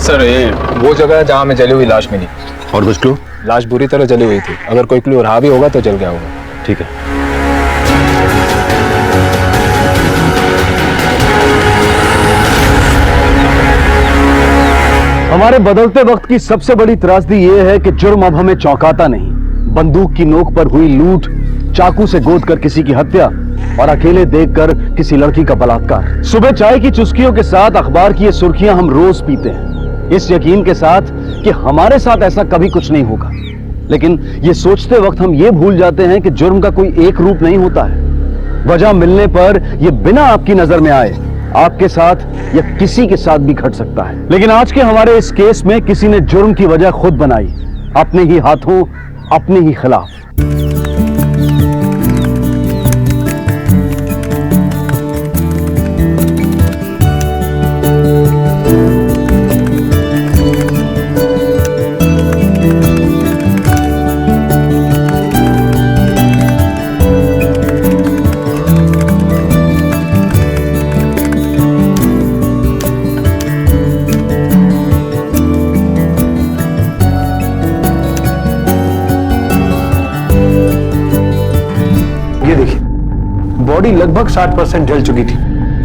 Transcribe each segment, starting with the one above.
Sir ये वो जगह है जहाँ में जली हुई लाश मिली। और कुछ क्लू? लाश बुरी तरह जली हुई थी, अगर कोई क्लू रहा भी होगा तो जल गया होगा। ठीक है। हमारे बदलते वक्त की सबसे बड़ी त्रासदी यह है कि जुर्म अब हमें चौंकाता नहीं। बंदूक की नोक पर हुई लूट, चाकू से गोद कर किसी की हत्या और अकेले देखकर किसी लड़की का बलात्कार। सुबह चाय की चुस्कियों के साथ अखबार की ये सुर्खियां हम रोज पीते हैं, इस यकीन के साथ कि हमारे साथ ऐसा कभी कुछ नहीं होगा। लेकिन ये सोचते वक्त हम ये भूल जाते हैं कि जुर्म का कोई एक रूप नहीं होता है। वजह मिलने पर यह बिना आपकी नजर में आए आपके साथ या किसी के साथ भी घट सकता है। लेकिन आज के हमारे इस केस में किसी ने जुर्म की वजह खुद बनाई, अपने ही हाथों, अपने ही खिलाफ। बॉडी लगभग 60% जल चुकी थी,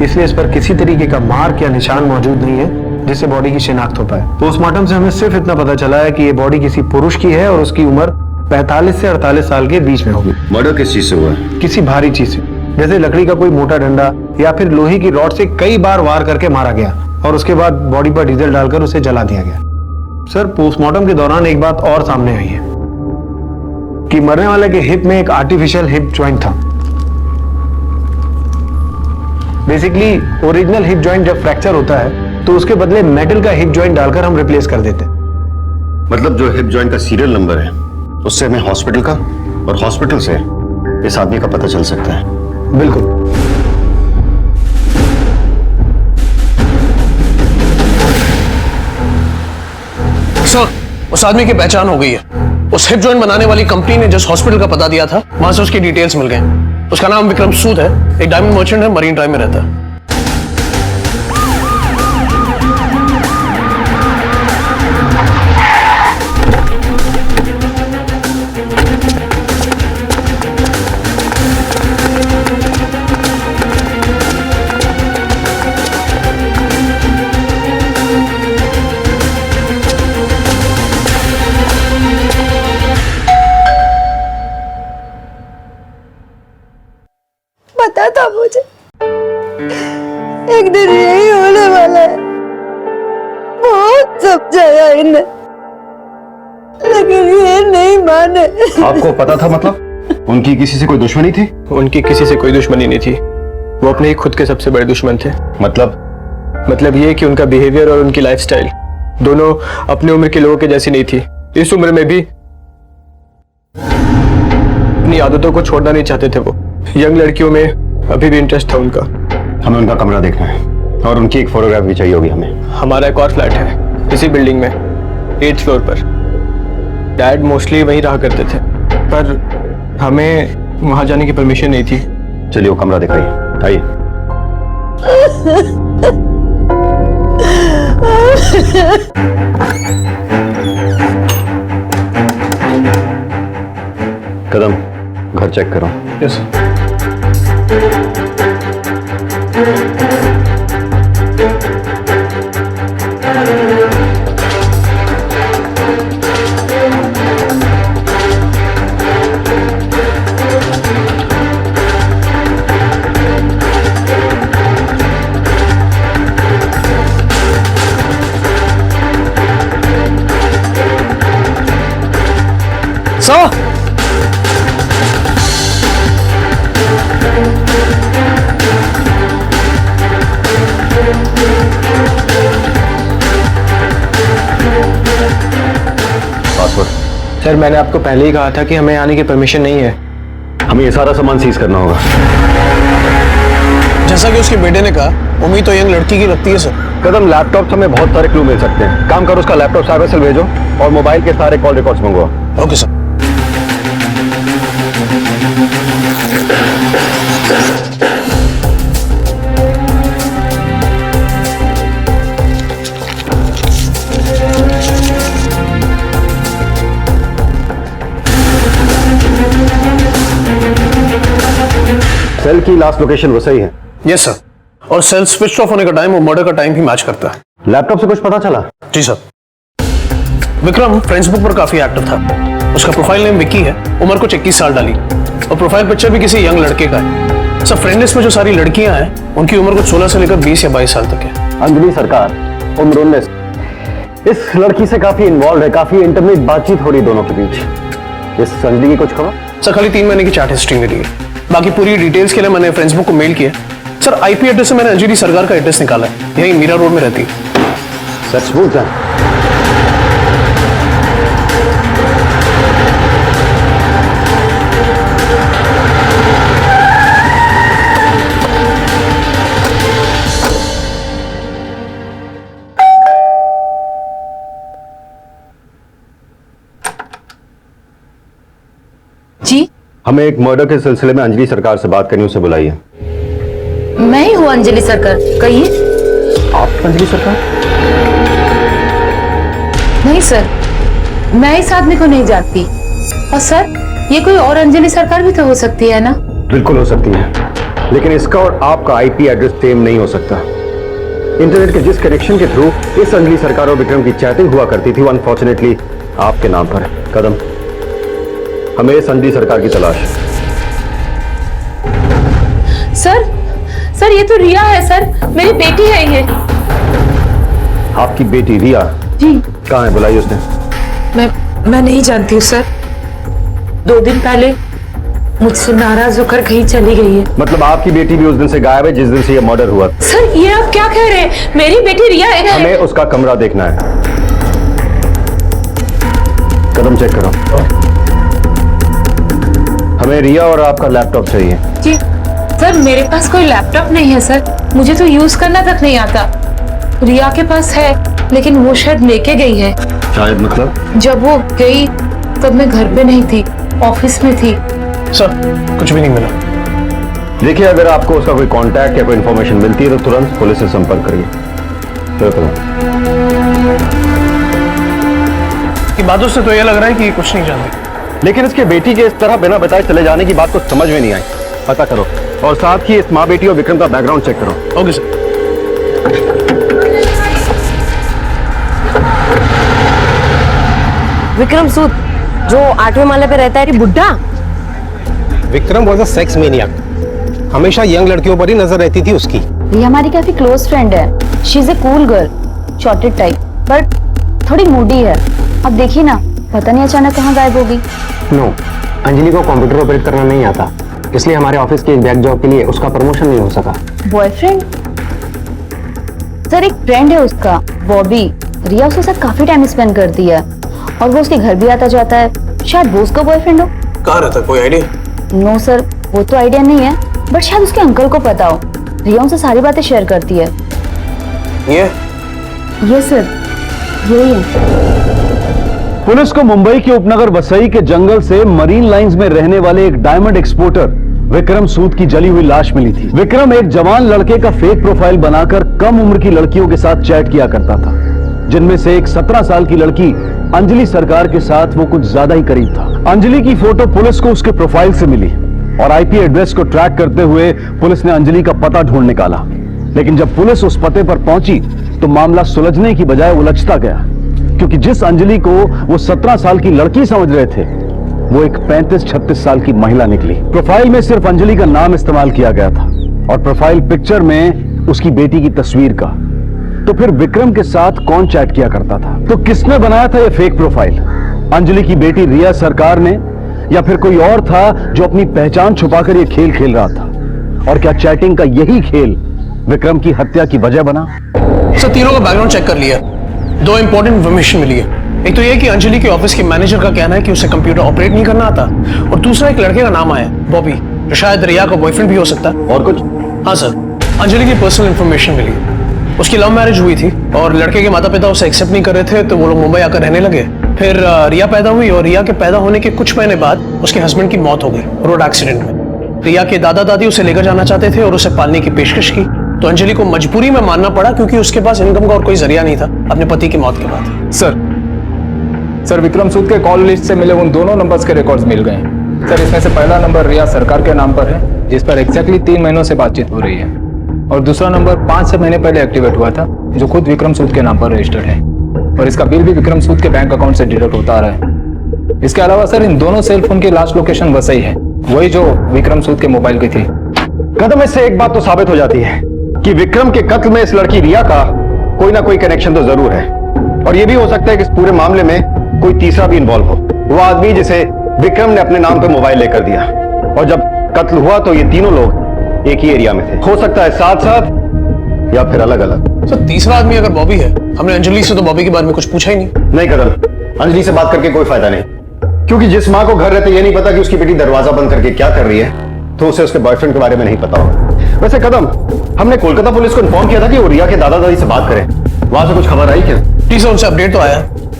इसलिए इस पर किसी तरीके का मार्क या निशान मौजूद नहीं है जिससे बॉडी की शिनाख्त हो पाए। पोस्टमार्टम से हमें सिर्फ इतना पता चला है कि ये बॉडी किसी पुरुष की है और उसकी उम्र 45 से 48 साल के बीच में होगी। मर्डर किस चीज से हुआ है? किसी भारी चीज से, जैसे लकड़ी का कोई मोटा डंडा या फिर लोहे की रॉड से कई बार वार करके मारा गया और उसके बाद बॉडी पर डीजल डालकर उसे जला दिया गया। सर, पोस्टमार्टम के दौरान एक बात और सामने आई है कि मरने वाले के हिप में एक आर्टिफिशियल हिप ज्वाइंट था। बेसिकली ओरिजिनल हिप जॉइंट जब फ्रैक्चर होता है तो उसके बदले मेटल का हिप जॉइंट डालकर हम रिप्लेस कर देते हैं। मतलब जो हिप जॉइंट का सीरियल नंबर है उससे हमें हॉस्पिटल का और हॉस्पिटल से इस आदमी का पता चल सकता है। बिल्कुल। सर, उस आदमी की पहचान हो गई है। उस हिप जॉइंट बनाने वाली कंपनी ने जिस हॉस्पिटल का पता दिया था वहां से उसकी डिटेल्स मिल गए। उसका नाम विक्रम सूद है, एक डायमंड मर्चेंट है, मरीन ड्राइव में रहता है। पता था मुझे एक दिन यही होने वाला है। बहुत समझाया इन्हें, लेकिन ये नहीं माने। आपको पता था? मतलब उनकी किसी से कोई दुश्मनी थी? उनकी किसी से कोई दुश्मनी नहीं थी, वो अपने ही खुद के सबसे बड़े दुश्मन थे। मतलब ये कि उनका बिहेवियर और उनकी लाइफस्टाइल दोनों अपनी उम्र के लोगों के जैसी नहीं थी। इस उम्र में भी अपनी आदतों को छोड़ना नहीं चाहते थे। वो यंग लड़कियों में अभी भी इंटरेस्ट था उनका। हमें उनका कमरा देखना है और उनकी एक फोटोग्राफ भी चाहिए होगी हमें। हमारा एक और फ्लैट है इसी बिल्डिंग में, 8th फ्लोर पर। डैड मोस्टली वहीं रहा करते थे, पर हमें वहां जाने की परमिशन नहीं थी। चलिए वो कमरा दिखाइए, आइए। कदम, घर चेक करो। Yes sir. सर, मैंने आपको पहले ही कहा था कि हमें आने की परमिशन नहीं है। हमें ये सारा सामान सीज करना होगा। जैसा कि उसके बेटे ने कहा, उम्मीद तो यंग लड़की की लगती है सर। कदम, लैपटॉप से हमें बहुत सारे क्लू मिल सकते हैं। काम करो, उसका लैपटॉप साइबर सेल भेजो और मोबाइल के सारे कॉल रिकॉर्ड्स मंगवाओ। Okay sir. सेल की लास्ट लोकेशन वो सही है? यस सर, और सेल स्विच ऑफ होने का टाइम और मर्डर का टाइम भी मैच करता है। लैपटॉप से कुछ पता चला? जी सर। विक्रम फेसबुक पर काफी एक्टिव था। उसका प्रोफाइल नेम विक्की है, उम्र कुछ 21 साल डाली और प्रोफाइल पिक्चर भी किसी यंग लड़के का है। सर फ्रेंड लिस्ट में जो सारी लड़कियां हैं उनकी उम्र कुछ 16 से लेकर 20 या 22 साल तक है। अंजलि सरकार उम्र 19, इस लड़की से काफी इन्वॉल्व है, काफी इंटरनेट बातचीत हो रही दोनों के बीच। इस अंजलि की कुछ खबर? सर खाली 3 महीने की चैट हिस्ट्री मिली है, बाकी पूरी डिटेल्स के लिए मैंने फेसबुक को मेल किया। सर आईपी एड्रेस से मैंने अंजलि सरकार का एड्रेस निकाला है, यही मीरा रोड में रहती है। सचमुच है? जी, हमें एक मर्डर के सिलसिले में अंजलि सरकार से बात करनी, उसे बुलाइए। मैं ही हूँ अंजलि सरकार, कहिए। आप अंजलि सरकार? नहीं सर, मैं इस आदमी को नहीं जानती। और सर, ये कोई और अंजलि सरकार भी तो हो सकती है ना? बिल्कुल हो सकती है, लेकिन इसका और आपका आईपी एड्रेस सेम नहीं हो सकता। इंटरनेट के जिस कनेक्शन के थ्रू इस अंजलि सरकार और विक्रम की चैटिंग हुआ करती थी वो अनफॉर्चुनेटली आपके नाम पर है। कदम, हमें इस अंजलि सरकार की तलाश है। सर ये तो रिया है सर, मेरी बेटी है ये। आपकी बेटी रिया? जी। कहाँ है, बुलाइए उसने। मैं नहीं जानती हूँ सर, 2 दिन पहले मुझसे नाराज होकर कहीं चली गई है। मतलब आपकी बेटी भी उस दिन से गायब है जिस दिन से ये मर्डर हुआ? सर ये आप क्या कह रहे हैं? मेरी बेटी रिया है। हमें उसका कमरा देखना है। कदम चेक करो। हमें रिया और आपका लैपटॉप चाहिए। जी सर, मेरे पास कोई लैपटॉप नहीं है सर, मुझे तो यूज करना तक नहीं आता। रिया के पास है, लेकिन वो शायद लेके गई है। शायद मतलब? जब वो गई तब मैं घर पे नहीं थी, ऑफिस में थी। सर कुछ भी नहीं मिला। देखिए, अगर आपको उसका कोई कांटेक्ट या कोई इंफॉर्मेशन मिलती है तो तुरंत पुलिस से संपर्क करिए। की बातों से तो ये लग रहा है कि कुछ नहीं जानती, लेकिन इसके बेटी के इस तरह बिना बताए चले जाने की बात तो समझ में नहीं आई। पता करो और साथ ही इस माँ बेटी और विक्रम का बैकग्राउंड चेक करो। Okay sir. विक्रम सूद जो 8वें माले पे रहता है, बुड्ढा। Vikram was a sex maniac, हमेशा यंग लड़कियों पर ही नजर रहती थी उसकी। ये हमारी काफी क्लोज फ्रेंड है। She is a cool girl, shorted type, but थोड़ी मूडी है। अब देखिए ना, पता नहीं अचानक कहाँ गायब होगी। नो, अंजलि को कंप्यूटर ऑपरेट करना नहीं आता, इसलिए हमारे ऑफिस के एक बैक जॉब के लिए उसका प्रमोशन नहीं हो सका। बॉयफ्रेंड? सर एक फ्रेंड है उसका, बॉबी। रिया उसके साथ काफी टाइम स्पेंड करती है और वो उसके घर भी आता जाता है। शायद वो उसका बॉयफ्रेंड हो। कहाँ रहता, कोई आइडिया? नो सर, वो तो आइडिया नहीं है, बट शायद उसके अंकल को पता हो। रिया उनसे सारी बातें शेयर करती है। ये सर, यही है। पुलिस को मुंबई के उपनगर वसई के जंगल से मरीन लाइंस में रहने वाले एक डायमंड एक्सपोर्टर विक्रम सूद की जली हुई लाश मिली थी। विक्रम एक जवान लड़के का फेक प्रोफाइल बनाकर कम उम्र की लड़कियों के साथ चैट किया करता था, जिनमें से एक 17 साल की लड़की अंजलि सरकार के साथ वो कुछ ज्यादा ही करीब था। अंजलि की फोटो पुलिस को उसके प्रोफाइल से मिली और आईपी एड्रेस को ट्रैक करते हुए पुलिस ने अंजलि का पता ढूंढ निकाला। लेकिन जब पुलिस उस पते पर पहुंची तो मामला सुलझने की बजाय उलझता गया, क्योंकि जिस अंजलि को वो 17 साल की लड़की समझ रहे थे वो एक 35-36 साल की महिला निकली। प्रोफाइल में सिर्फ अंजलि का नाम इस्तेमाल किया गया था और प्रोफाइल पिक्चर में उसकी बेटी की तस्वीर का। तो फिर विक्रम के साथ कौन चैट किया करता था? तो किसने बनाया था ये फेक प्रोफाइल? अंजलि की बेटी रिया सरकार ने, या फिर कोई और था जो अपनी पहचान छुपाकर ये खेल खेल रहा था? और क्या चैटिंग का यही खेल विक्रम की हत्या की वजह बना? सर तीनों का बैकग्राउंड चेक कर लिया, 2 इंपॉर्टेंट इन्फॉर्मेशन मिली है। एक तो ये कि अंजलि के ऑफिस के मैनेजर का कहना है कि उसे कंप्यूटर ऑपरेट नहीं करना आता, और दूसरा एक लड़के का नाम आया बॉबी, जो शायद रिया का बॉयफ्रेंड भी हो सकता है। और कुछ? हाँ सर, अंजलि की पर्सनल इन्फॉर्मेशन मिली। उसकी लव मैरिज हुई थी और लड़के के माता पिता उसे एक्सेप्ट नहीं कर रहे थे, तो वो लोग मुंबई आकर रहने लगे। फिर रिया पैदा हुई और रिया के पैदा होने के कुछ महीने बाद उसके हस्बैंड की मौत हो गई रोड एक्सीडेंट में। रिया के दादा दादी उसे लेकर जाना चाहते थे और उसे पालने की पेशकश की, तो अंजलि को मजबूरी में मानना पड़ा क्योंकि उसके पास इनकम का और कोई जरिया नहीं था अपने पति की मौत के बाद। सर विक्रम सूद के कॉल लिस्ट से मिले उन दोनों नंबर्स के रिकॉर्ड्स मिल गए। सर इसमें से पहला नंबर रिया सरकार के नाम पर है जिस पर एग्जैक्टली 3 महीनों से बातचीत हो रही है, और दूसरा नंबर 5 महीने पहले एक्टिवेट हुआ था, जो खुद विक्रम सूद के नाम पर रजिस्टर्ड है, और इसका बिल भी विक्रम सूद के बैंक अकाउंट से डिडक्ट होता आ रहा है। इसके अलावा सर, इन दोनों सेल फोन की लास्ट लोकेशन वसई है, वही जो विक्रम सूद के मोबाइल की थी। कदम, इससे एक बात तो साबित हो जाती है कि विक्रम के कत्ल में इस लड़की रिया का कोई ना कोई कनेक्शन तो जरूर है, और यह भी हो सकता है कि इस पूरे मामले में कोई तीसरा भी इन्वॉल्व हो, वो आदमी जिसे विक्रम ने अपने नाम पे मोबाइल लेकर दिया, और जब कत्ल हुआ तो ये तीनों लोग एक ही एरिया में थे। हो सकता है साथ साथ या फिर अलग अलग। सर तीसरा आदमी अगर बॉबी है, हमने अंजलि से तो बॉबी के बारे में कुछ पूछा ही नहीं। कदम, अंजलि से बात करके कोई फायदा नहीं, क्योंकि जिस माँ को घर रहते ये नहीं पता कि उसकी बेटी दरवाजा बंद करके क्या कर रही है, तो उसे उसके बॉयफ्रेंड के बारे में नहीं पता होगा। वैसे कदम, हमने कोलकाता पुलिस को इन्फॉर्म किया था कि वो रिया के दादा दादी से बात करें, वहां से कुछ खबर आई क्या? जी सर, उनसे अपडेट तो आया।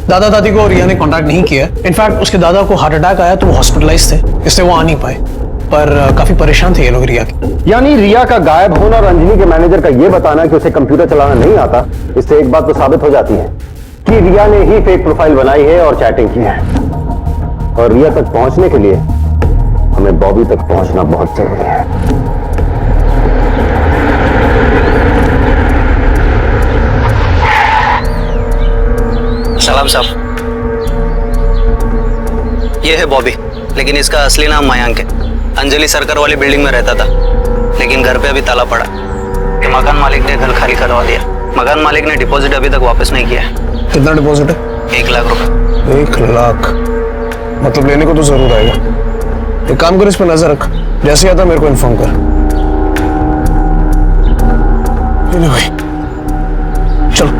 दादा दादी को रिया ने कांटेक्ट नहीं किया। इनफैक्ट उसके दादा को हार्ट अटैक आया तो वो हॉस्पिटलाइज थे, इसलिए वो आ नहीं पाए, पर काफी परेशान थे ये लोग रिया के। यानी रिया का गायब होना और अंजलि के मैनेजर का यह बताना कि उसे कंप्यूटर चलाना नहीं आता, इससे एक बात तो साबित हो जाती है कि रिया ने ही फेक प्रोफाइल बनाई है और चैटिंग की है। और रिया तक पहुंचने के लिए हमें बॉबी तक पहुंचना बहुत जरूरी है। सलाम साहब, ये है बॉबी, लेकिन इसका असली नाम मयांक है। अंजलि सरकार वाली बिल्डिंग में रहता था, लेकिन घर पे अभी ताला पड़ा। ये मकान मालिक ने घर खाली करवा दिया। मकान मालिक ने डिपॉजिट अभी तक वापस नहीं किया है। कितना डिपॉजिट है? 1 लाख रुपए। 1 लाख? मतलब लेने को तो जरूर आएगा। एक काम कर, इस पर नजर रख, जैसे आता मेरे को इन्फॉर्म कर। भाई चलो।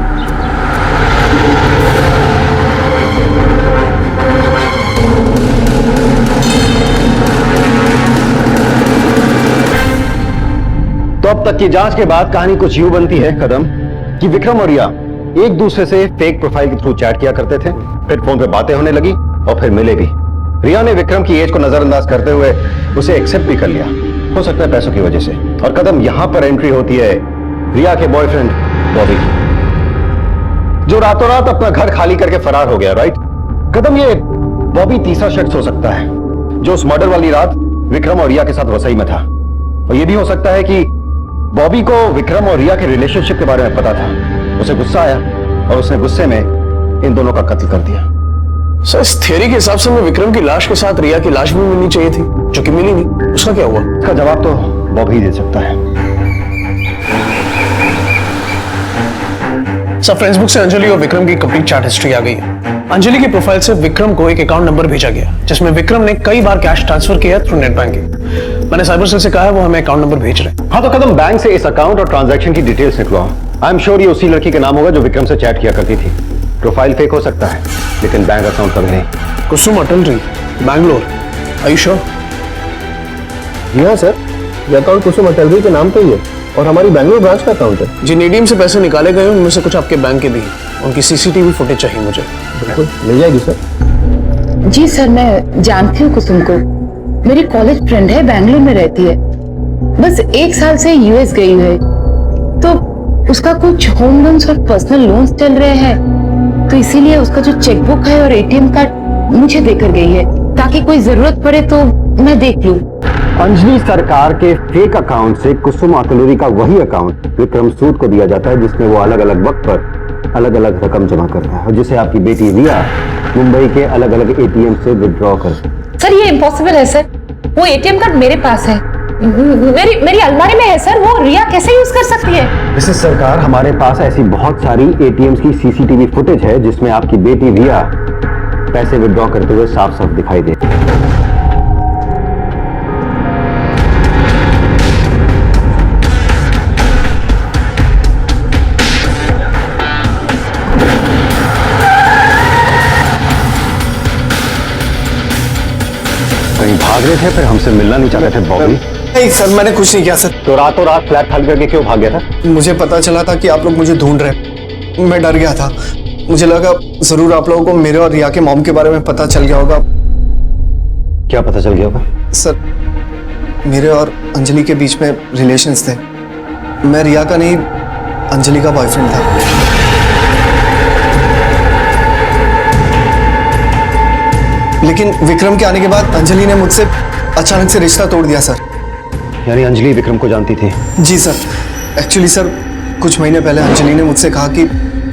तो अब तक की जांच के बाद कहानी कुछ यूं बनती है कदम, कि विक्रम और रिया एक दूसरे से फेक प्रोफाइल के थ्रू चैट किया करते थे, फिर फोन पे बातें होने लगी और फिर मिले भी। रिया ने विक्रम की एज को नजरअंदाज करते हुए उसे एक्सेप्ट भी कर लिया, हो सकता है पैसों की वजह से। और कदम, यहां पर एंट्री होती है रिया के बॉयफ्रेंड बॉबी की, जो रातों रात अपना घर खाली करके फरार हो गया। राइट कदम, ये बॉबी तीसरा शख्स हो सकता है जो उस मर्डर वाली रात विक्रम और रिया के साथ वसई में था। और यह भी हो सकता है कि बॉबी को विक्रम और रिया के रिलेशनशिप के बारे में पता था, उसे गुस्सा आया और उसने गुस्से में इन दोनों का कत्ल कर दिया। सर इस थियरी के हिसाब से हमें विक्रम की लाश के साथ रिया की लाश भी मिलनी चाहिए थी, जो कि मिली नहीं। उसका क्या हुआ? इसका जवाब तो बॉबी ही दे सकता है। सर फेसबुक से अंजलि और विक्रम की कंप्लीट चैट हिस्ट्री आ गई है। अंजलि की प्रोफाइल से विक्रम को एक अकाउंट नंबर भेजा गया, जिसमें विक्रम ने कई बार कैश ट्रांसफर किया थ्रू नेट बैंकिंग। मैंने साइबर सेल से कहा है वो हमें अकाउंट नंबर भेज रहे हैं। हाँ, तो कदम, बैंक से इस अकाउंट और ट्रांजैक्शन की डिटेल्स निकलवाओ। आई एम श्योर ये उसी लड़की का नाम होगा जो विक्रम से चैट किया करती थी। प्रोफाइल फेक हो सकता है, लेकिन बैंक अकाउंट कभी नहीं। कुसुम अटलरी, बैंगलोर। Are you sure? जी हाँ सर, ये अकाउंट कुसुम अटलरी के नाम पे ही है और हमारी बैंगलोर ब्रांच का अकाउंट है। जिन एटीएम से पैसे निकाले गए उनमें से कुछ आपके बैंक के भी हैं। उनकी सीसीटीवी फुटेज चाहिए मुझे। बिल्कुल मिल जाएगी सर। जी सर, मैं जानती हूँ कुसुम को, मेरी कॉलेज फ्रेंड है, बैंगलोर में रहती है, बस 1 साल से यूएस गई है। तो उसका कुछ होम लोन्स और पर्सनल लोन्स चल रहे हैं, तो इसीलिए उसका जो चेकबुक है और एटीएम कार्ड मुझे देकर गई है, ताकि कोई जरूरत पड़े तो मैं देख लूं। अंजलि सरकार के फेक अकाउंट से कुसुम अटलरी का वही अकाउंट विक्रम सूद को दिया जाता है, जिसमें वो अलग अलग वक्त पर अलग अलग रकम जमा करता है, और जिसे आपकी बेटी रिया मुंबई के अलग अलग एटीएम से विड्रॉ कर। सर ये इम्पॉसिबल है सर, वो एटीएम कार्ड मेरे पास है, मेरी अलमारी में है सर, वो रिया कैसे यूज कर सकती है? मिसेस सरकार, हमारे पास ऐसी बहुत सारी एटीएम्स की सीसीटीवी फुटेज है जिसमें आपकी बेटी रिया पैसे विड्रॉ करते हुए साफ साफ दिखाई देती है। कहीं भाग रहे थे, फिर हमसे मिलना नहीं चाहते थे बॉबी? नहीं सर, मैंने कुछ नहीं किया सर। तो रातों रात फ्लैट खाली करके क्यों भाग गया था? मुझे पता चला था कि आप लोग मुझे ढूंढ रहे, मैं डर गया था। मुझे लगा जरूर आप लोगों को मेरे और रिया के मॉम के बारे में पता चल गया होगा। क्या पता चल गया होगा? सर मेरे और अंजलि के बीच में रिलेशंस थे। मैं रिया का नहीं, अंजलि का बॉयफ्रेंड था। लेकिन विक्रम के आने के बाद अंजलि ने मुझसे अचानक से रिश्ता तोड़ दिया सर। यानी अंजलि विक्रम को जानती थी? जी सर। एक्चुअली सर, कुछ महीने पहले अंजलि ने मुझसे कहा कि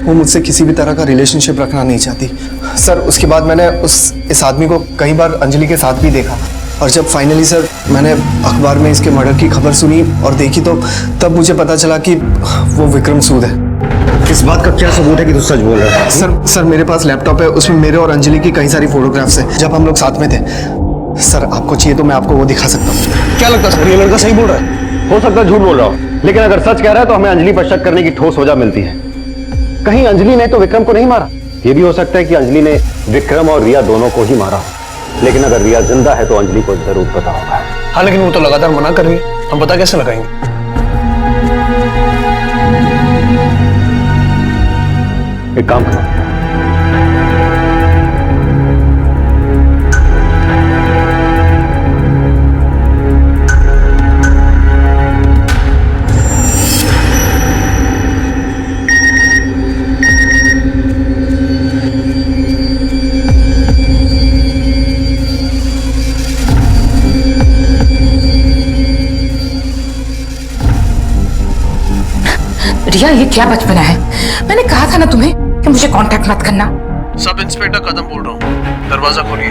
वो मुझसे किसी भी तरह का रिलेशनशिप रखना नहीं चाहती। सर, उसके बाद मैंने इस आदमी को कई बार अंजलि के साथ भी देखा, और जब फाइनली सर मैंने अखबार में इसके मर्डर की खबर सुनी और देखी तो तब मुझे पता चला कि वो विक्रम सूद है। इस बात का क्या सबूत है कि तू सच बोल रहा है? सर मेरे पास लैपटॉप है, उसमें मेरे और अंजलि की कई सारी फोटोग्राफ्स हैं जब हम लोग साथ में थे। सर, आपको चाहिए तो मैं आपको वो दिखा सकता हूँ। क्या लगता है सर, ये लड़का सही बोल रहा है? हो सकता है झूठ बोल रहा हो, लेकिन अगर सच कह रहा है तो हमें अंजलि पर शक करने की ठोस वजह मिलती है। कहीं अंजलि ने तो विक्रम को नहीं मारा? ये भी हो सकता है कि अंजलि ने विक्रम और रिया दोनों को ही मारा हो, लेकिन अगर रिया जिंदा है तो अंजलि को जरूर पता होगा। हाँ, लेकिन वो तो लगातार मना कर रही है, हम पता कैसे लगाएंगे? एक काम करो, रिया, ये क्या बचपना है? मैंने कहा था ना तुम्हें कि मुझे कांटेक्ट मत करना। सब इंस्पेक्टर कदम बोल रहा हूँ, दरवाजा खोलिए।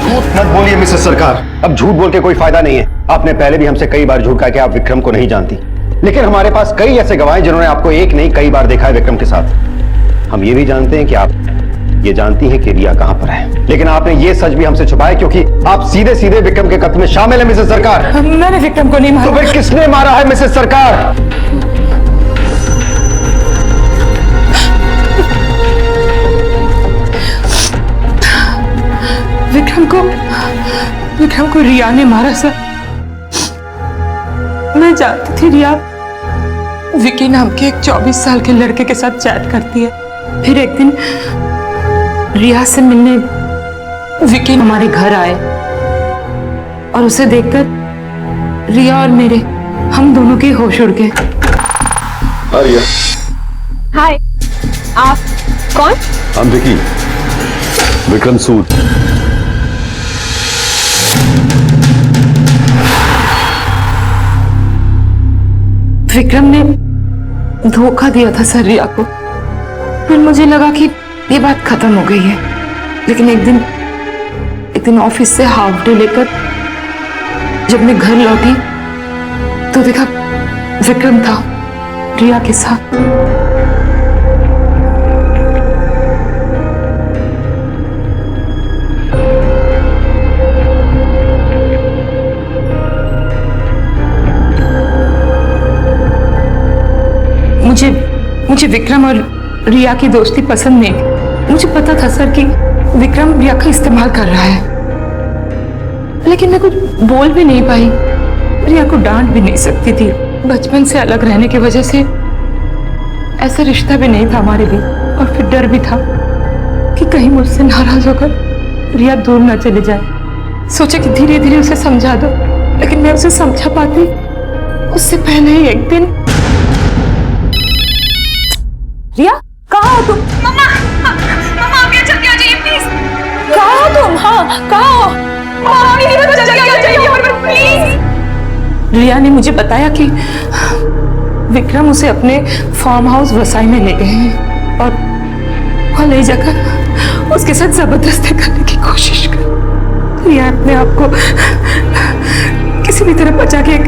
झूठ मत बोलिए मिसेस सरकार, अब झूठ बोल के कोई फायदा नहीं है। आपने पहले भी हमसे कई बार झूठ कहा कि आप विक्रम को नहीं जानती, लेकिन हमारे पास कई ऐसे गवाह हैं जिन्होंने आपको एक नहीं कई बार देखा है विक्रम के साथ। हम ये भी जानते हैं कि आप ये जानती हैं कि रिया कहां पर है, लेकिन आपने ये सच भी हमसे छुपाया क्योंकि आप सीधे सीधे विक्रम के कत्ल में शामिल है मिसेस सरकार। मैंने विक्रम को नहीं मारा। तो फिर किसने मारा है मिसेस सरकार? विक्रम को रिया ने मारा सर। मैं जानती थी रिया विकी नाम के एक 24 साल के लड़के के साथ चैट करती है। फिर एक दिन रिया से मिलने विकी हमारे घर आए और उसे देखकर रिया और मेरे हम दोनों के होश उड़ गए। रिया, हाय, आप कौन? हम विकी, विक्रम सूद। विक्रम ने धोखा दिया था सर रिया को। फिर मुझे लगा कि ये बात खत्म हो गई है, लेकिन एक दिन ऑफिस से हाफ डे लेकर जब मैं घर लौटी तो देखा विक्रम था रिया के साथ। मुझे विक्रम और रिया की दोस्ती पसंद नहीं। मुझे पता था सर कि विक्रम रिया का इस्तेमाल कर रहा है, लेकिन मैं कुछ बोल भी नहीं पाई। रिया को डांट भी नहीं सकती थी। बचपन से अलग रहने की वजह से ऐसा रिश्ता भी नहीं था हमारे बीच, और फिर डर भी था कि कहीं मुझसे नाराज होकर रिया दूर ना चले जाए। सोचा कि धीरे धीरे उसे समझा दो, लेकिन मैं उसे समझा पाती उससे पहले ही एक दिन। रिया, कहाँ हो तुम? मम्मा, मम्मा आप यहाँ जल्दी आ जाइए प्लीज। कहाँ हो तुम? हाँ, कहाँ हो? मम्मा जल्दी आ जाइए प्लीज। रिया ने मुझे बताया कि विक्रम उसे अपने फार्म हाउस वसाई में ले गए हैं और वहाँ ले जाकर उसके साथ जबरदस्ती करने की कोशिश कर। रिया अपने आप को किसी भी तरह बचा के एक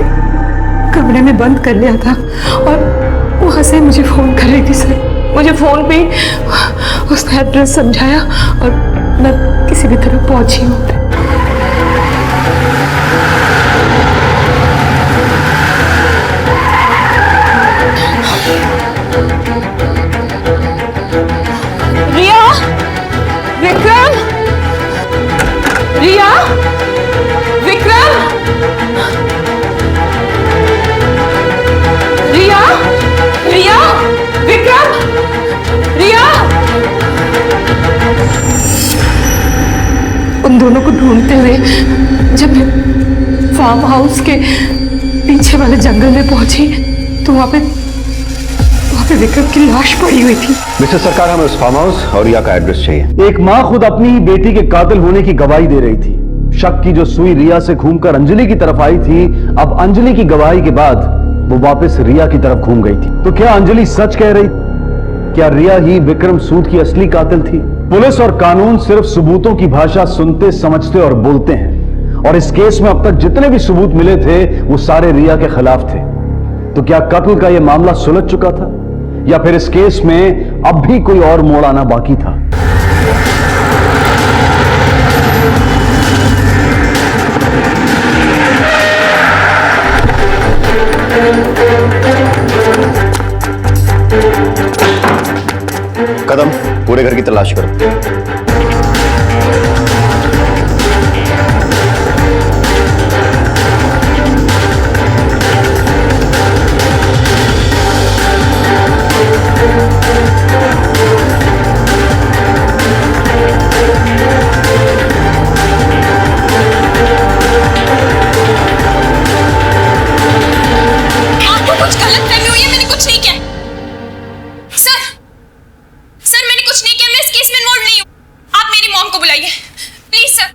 कमरे में बंद कर लिया था और वहाँ से मुझे फोन कर रही थी सर। मुझे फोन पे उसने एड्रेस समझाया और मैं किसी भी तरह पहुंची हूँ। रिया, विक्रम, रिया, विक्रम, रिया, रिया, विक्रम, रिया। उन दोनों को ढूंढते हुए जब मैं फार्म हाउस के पीछे वाले जंगल में पहुंची तो वहां पे विक्रम की लाश पड़ी हुई थी। मिस्टर सरकार, हमें उस फार्म हाउस और रिया का एड्रेस चाहिए। एक माँ खुद अपनी ही बेटी के कातिल होने की गवाही दे रही थी। शक की जो सुई रिया से घूमकर अंजलि की तरफ आई थी, अब अंजलि की गवाही के बाद वो वापस रिया की तरफ घूम गई थी। तो क्या अंजलि सच कह रही? क्या रिया ही विक्रम सूद की असली कातिल थी? पुलिस और कानून सिर्फ सबूतों की भाषा सुनते, समझते और बोलते हैं, और इस केस में अब तक जितने भी सबूत मिले थे वो सारे रिया के खिलाफ थे। तो क्या कत्ल का यह मामला सुलझ चुका था, या फिर इस केस में अब भी कोई और मोड़ आना बाकी था? कदम, पूरे घर की तलाश करो। आपको कुछ गलतफहमी हुई है, मैंने कुछ नहीं किया। सर मैंने कुछ नहीं किया, मैं इस केस में इन्वॉल्व नहीं हूँ। आप मेरी मॉम को बुलाइए प्लीज सर।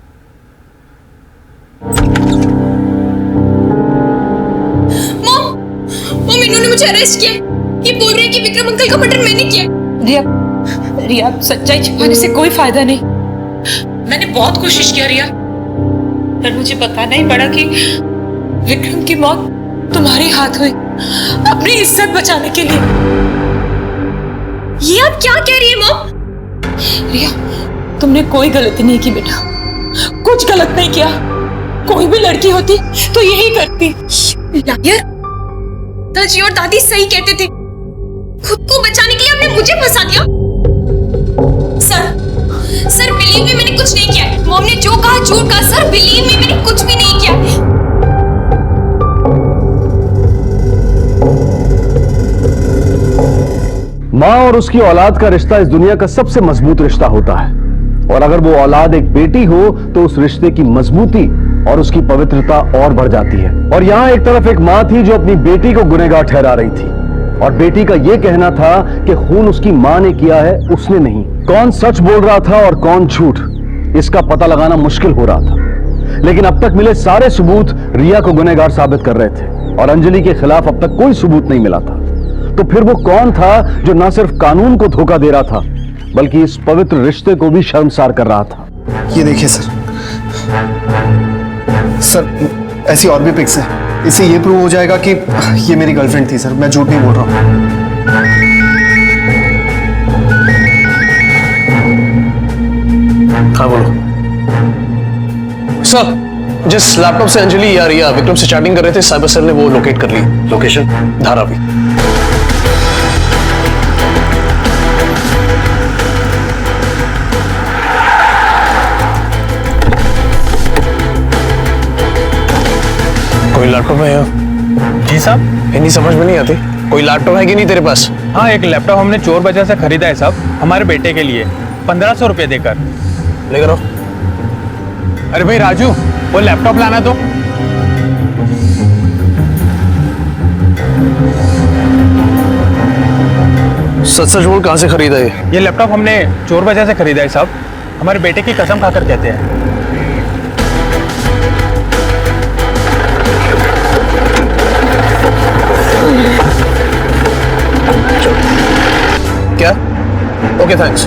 मॉम इन्होंने मुझे अरेस्ट किया। ये बोल रहे हैं कि विक्रम अंकल का मर्डर मैंने किया। रिया सच्चाई छिपाने से कोई फायदा नहीं। मैंने बहुत कोशिश किया रिया, पर मुझे बताना ही पड़ा कि विक्रम की मौत तुम्हारे हाथ हुई अपनी इज्जत बचाने के लिए। ये आप क्या कह रही है मॉम? रिया, तुमने कोई गलती नहीं की बेटा, कुछ गलत नहीं किया। कोई भी लड़की होती तो यही करती। लायर, दादी और दादी सही कहते थे। खुद को बचाने के लिए आपने मुझे फंसा दिया। सर बिलीव में मैंने कुछ नहीं किया। मॉम ने जो कहा झूठ कहा। सर बिलीव में मैंने कुछ भी नहीं किया। माँ और उसकी औलाद का रिश्ता इस दुनिया का सबसे मजबूत रिश्ता होता है, और अगर वो औलाद एक बेटी हो तो उस रिश्ते की मजबूती और उसकी पवित्रता और बढ़ जाती है। और यहाँ एक तरफ एक माँ थी जो अपनी बेटी को गुनहगार ठहरा रही थी, और बेटी का यह कहना था कि खून उसकी माँ ने किया है, उसने नहीं। कौन सच बोल रहा था और कौन झूठ, इसका पता लगाना मुश्किल हो रहा था। लेकिन अब तक मिले सारे सबूत रिया को गुनहगार साबित कर रहे थे, और अंजलि के खिलाफ अब तक कोई सबूत नहीं मिला था। तो फिर वो कौन था जो न सिर्फ कानून को धोखा दे रहा था, बल्कि इस पवित्र रिश्ते को भी शर्मसार कर रहा था? ये देखिए सर, ऐसी और भी पिक्स है। इससे ये प्रूव हो जाएगा कि ये मेरी गर्लफ्रेंड थी। सर मैं झूठ नहीं बोल रहा हूँ। हाँ बोलो सर। जिस लैपटॉप से अंजलि या रिया विक्रम से चैटिंग कर रहे थे, साइबर सेल ने वो लोकेट कर ली। लोकेशन? धारावी। कोई लैपटॉप है यहाँ? जी साहब। हिंदी समझ में नहीं आती। कोई लैपटॉप है कि नहीं तेरे पास? हाँ, एक लैपटॉप हमने चोर बाजार से खरीदा है साहब, हमारे बेटे के लिए 1500 रुपये देकर। लेकर आओ। अरे भाई राजू, वो लैपटॉप लाना तो। सच सच बोल, कहाँ से खरीदा ये लैपटॉप हमने चोर बाजार से खरीदा है साहब, हमारे बेटे की कसम खाकर कहते हैं। क्या? Okay thanks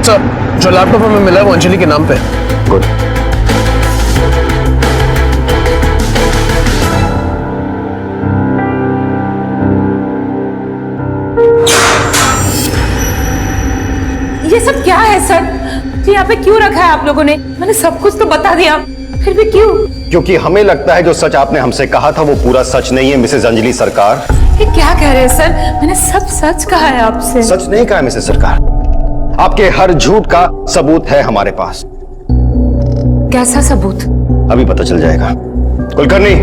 sir. जो लैपटॉप हमें मिला है वो अंजलि के नाम पे। गुड। ये सब क्या है सर? जी यहाँ पे क्यों रखा है आप लोगों ने? मैंने सब कुछ तो बता दिया, फिर भी क्यों? क्योंकि हमें लगता है जो सच आपने हमसे कहा था वो पूरा सच नहीं है मिसेज अंजलि सरकार। ये क्या कह रहे हैं सर? मैंने सब सच कहा है आपसे। सच नहीं कहा मिसेज सरकार, आपके हर झूठ का सबूत है हमारे पास। कैसा सबूत? अभी पता चल जाएगा। कुलकर्णी,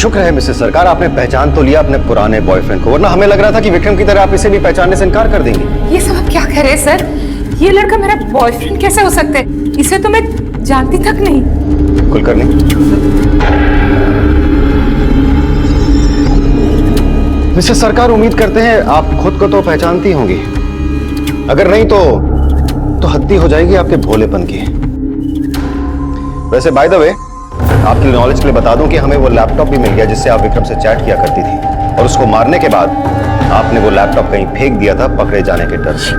शुक्र है मिसेस सरकार, आपने पहचान तो लिया अपने पुराने बॉयफ्रेंड को, वरना हमें लग रहा था कि विक्रम की तरह आप इसे भी पहचानने से इनकार कर देंगे। ये सब आप क्या कह रहे हैं सर? ये लड़का मेरा बॉयफ्रेंड कैसे हो सकता है? इसे तो मैं जानती तक नहीं। कुलकर्णी, मिसेस सरकार, उम्मीद करते हैं आप खुद को तो पहचानती होंगी, अगर नहीं तो हद्दी हो जाएगी आपके भोलेपन की। वैसे बाय द वे, आपकी नॉलेज के लिए बता दूं कि हमें वो लैपटॉप भी मिल गया जिससे आप विक्रम से चैट किया करती थी, और उसको मारने के बाद आपने वो लैपटॉप कहीं फेंक दिया था पकड़े जाने के डर से।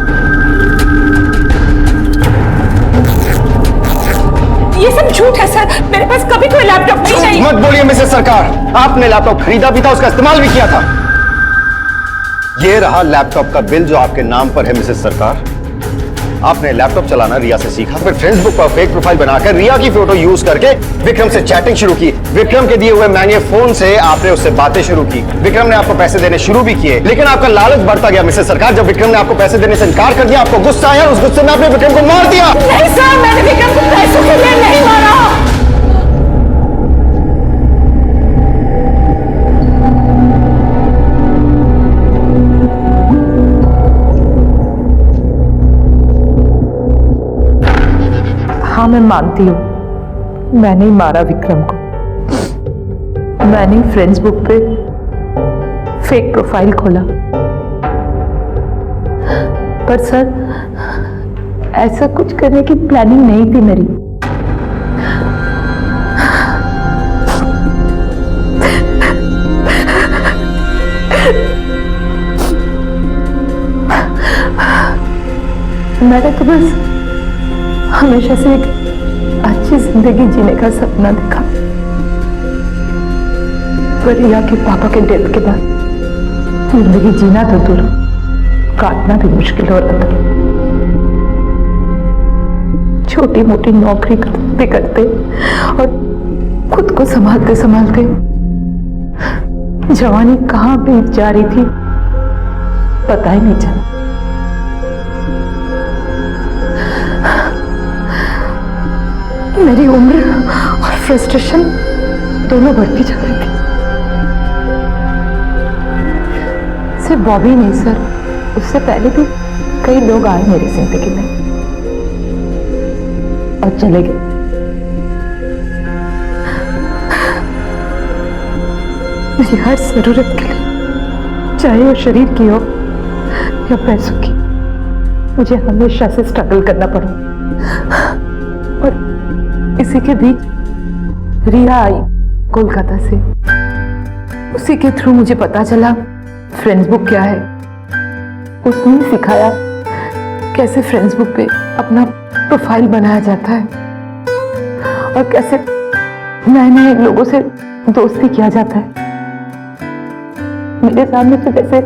ये सब झूठ है सर, मेरे पास कभी कोई लैपटॉप नहीं चाहिए। मत बोलिए मिसेस सरकार, आपने लैपटॉप खरीदा भी था, उसका इस्तेमाल भी किया था। ये रहा लैपटॉप का बिल जो आपके नाम पर है मिसेस सरकार। आपने लैपटॉप चलाना रिया से सीखा, फिर फेसबुक पर फेक प्रोफाइल बनाकर रिया की फोटो यूज करके विक्रम से चैटिंग शुरू की। विक्रम के दिए हुए महंगे फोन से आपने उससे बातें शुरू की। विक्रम ने आपको पैसे देने शुरू भी किए, लेकिन आपका लालच बढ़ता गया मिसेस सरकार। जब विक्रम ने आपको पैसे देने से इनकार कर दिया, आपको गुस्सा आया और उस गुस्से में आपने विक्रम को मार दिया। नहीं सर, मैंने विक्रम को पैसों के लिए नहीं मारा। हाँ, मैं मानती हूँ, मैंने ही मारा विक्रम को। मैंने फ्रेंड्स बुक पे फेक प्रोफाइल खोला, पर सर ऐसा कुछ करने की प्लानिंग नहीं थी मेरी। मैंने तो बस हमेशा से एक अच्छी जिंदगी जीने का सपना देखा, पर रिया के पापा के डेथ के बाद जिंदगी जीना तो दूर, काटना भी मुश्किल हो रहा था। छोटी मोटी नौकरी करते करते और खुद को संभालते संभालते जवानी कहाँ बीत जा रही थी पता ही नहीं चला। मेरी उम्र और फ्रस्ट्रेशन दोनों बढ़ती जा रही थी। सिर्फ बॉबी नहीं सर, उससे पहले भी कई लोग आए मेरी जिंदगी में और चले गए। मेरी हर जरूरत के लिए, चाहे वो शरीर की हो या पैसों की, मुझे हमेशा से स्ट्रगल करना पड़ा। और इसी के बीच रिया आई कोलकाता से, उसी के थ्रू मुझे पता चला फ्रेंड्स बुक क्या है। उसने सिखाया कैसे फ्रेंड्स बुक पे अपना प्रोफाइल बनाया जाता है और कैसे नए नए लोगों से दोस्ती किया जाता है। मेरे सामने से जैसे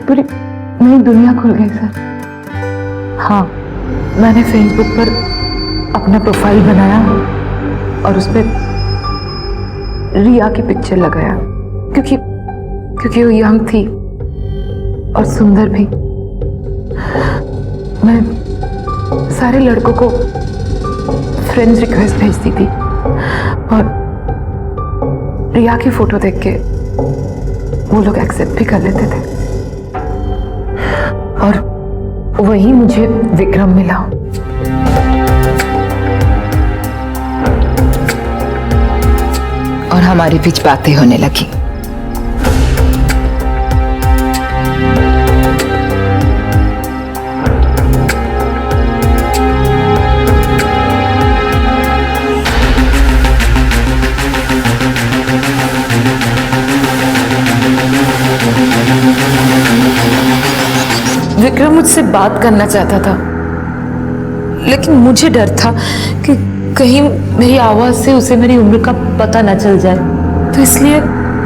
पूरी नई दुनिया खुल गई सर। हाँ, मैंने फेसबुक पर अपना प्रोफाइल बनाया और उस पर रिया की पिक्चर लगाया, क्योंकि वो यंग थी और सुंदर भी। मैं सारे लड़कों को फ्रेंड्स रिक्वेस्ट भेजती थी और रिया की फोटो देख के वो लोग एक्सेप्ट भी कर लेते थे। और वही मुझे विक्रम मिला। और हमारे बीच बातें होने लगी। विक्रम मुझसे बात करना चाहता था, लेकिन मुझे डर था कि कहीं मेरी आवाज से उसे मेरी उम्र का पता न चल जाए, तो इसलिए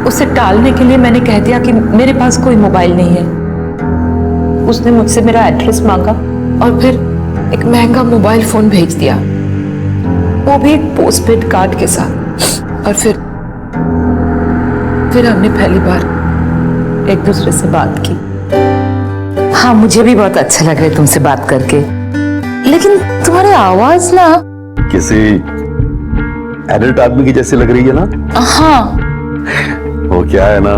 उसे टालने के लिए मैंने कह दिया कि मेरे पास कोई मोबाइल नहीं है। उसने मुझसे मेरा एड्रेस मांगा और फिर एक महंगा मोबाइल फोन भेज दिया, वो भी एक पोस्टपेड कार्ड के साथ। और फिर हमने पहली बार एक दूसरे से बात की। हाँ, मुझे भी बहुत अच्छा लग रहा है तुमसे बात करके, लेकिन तुम्हारी आवाज ना किसी एडल्ट आदमी की जैसी लग रही है ना? हाँ। वो क्या है ना,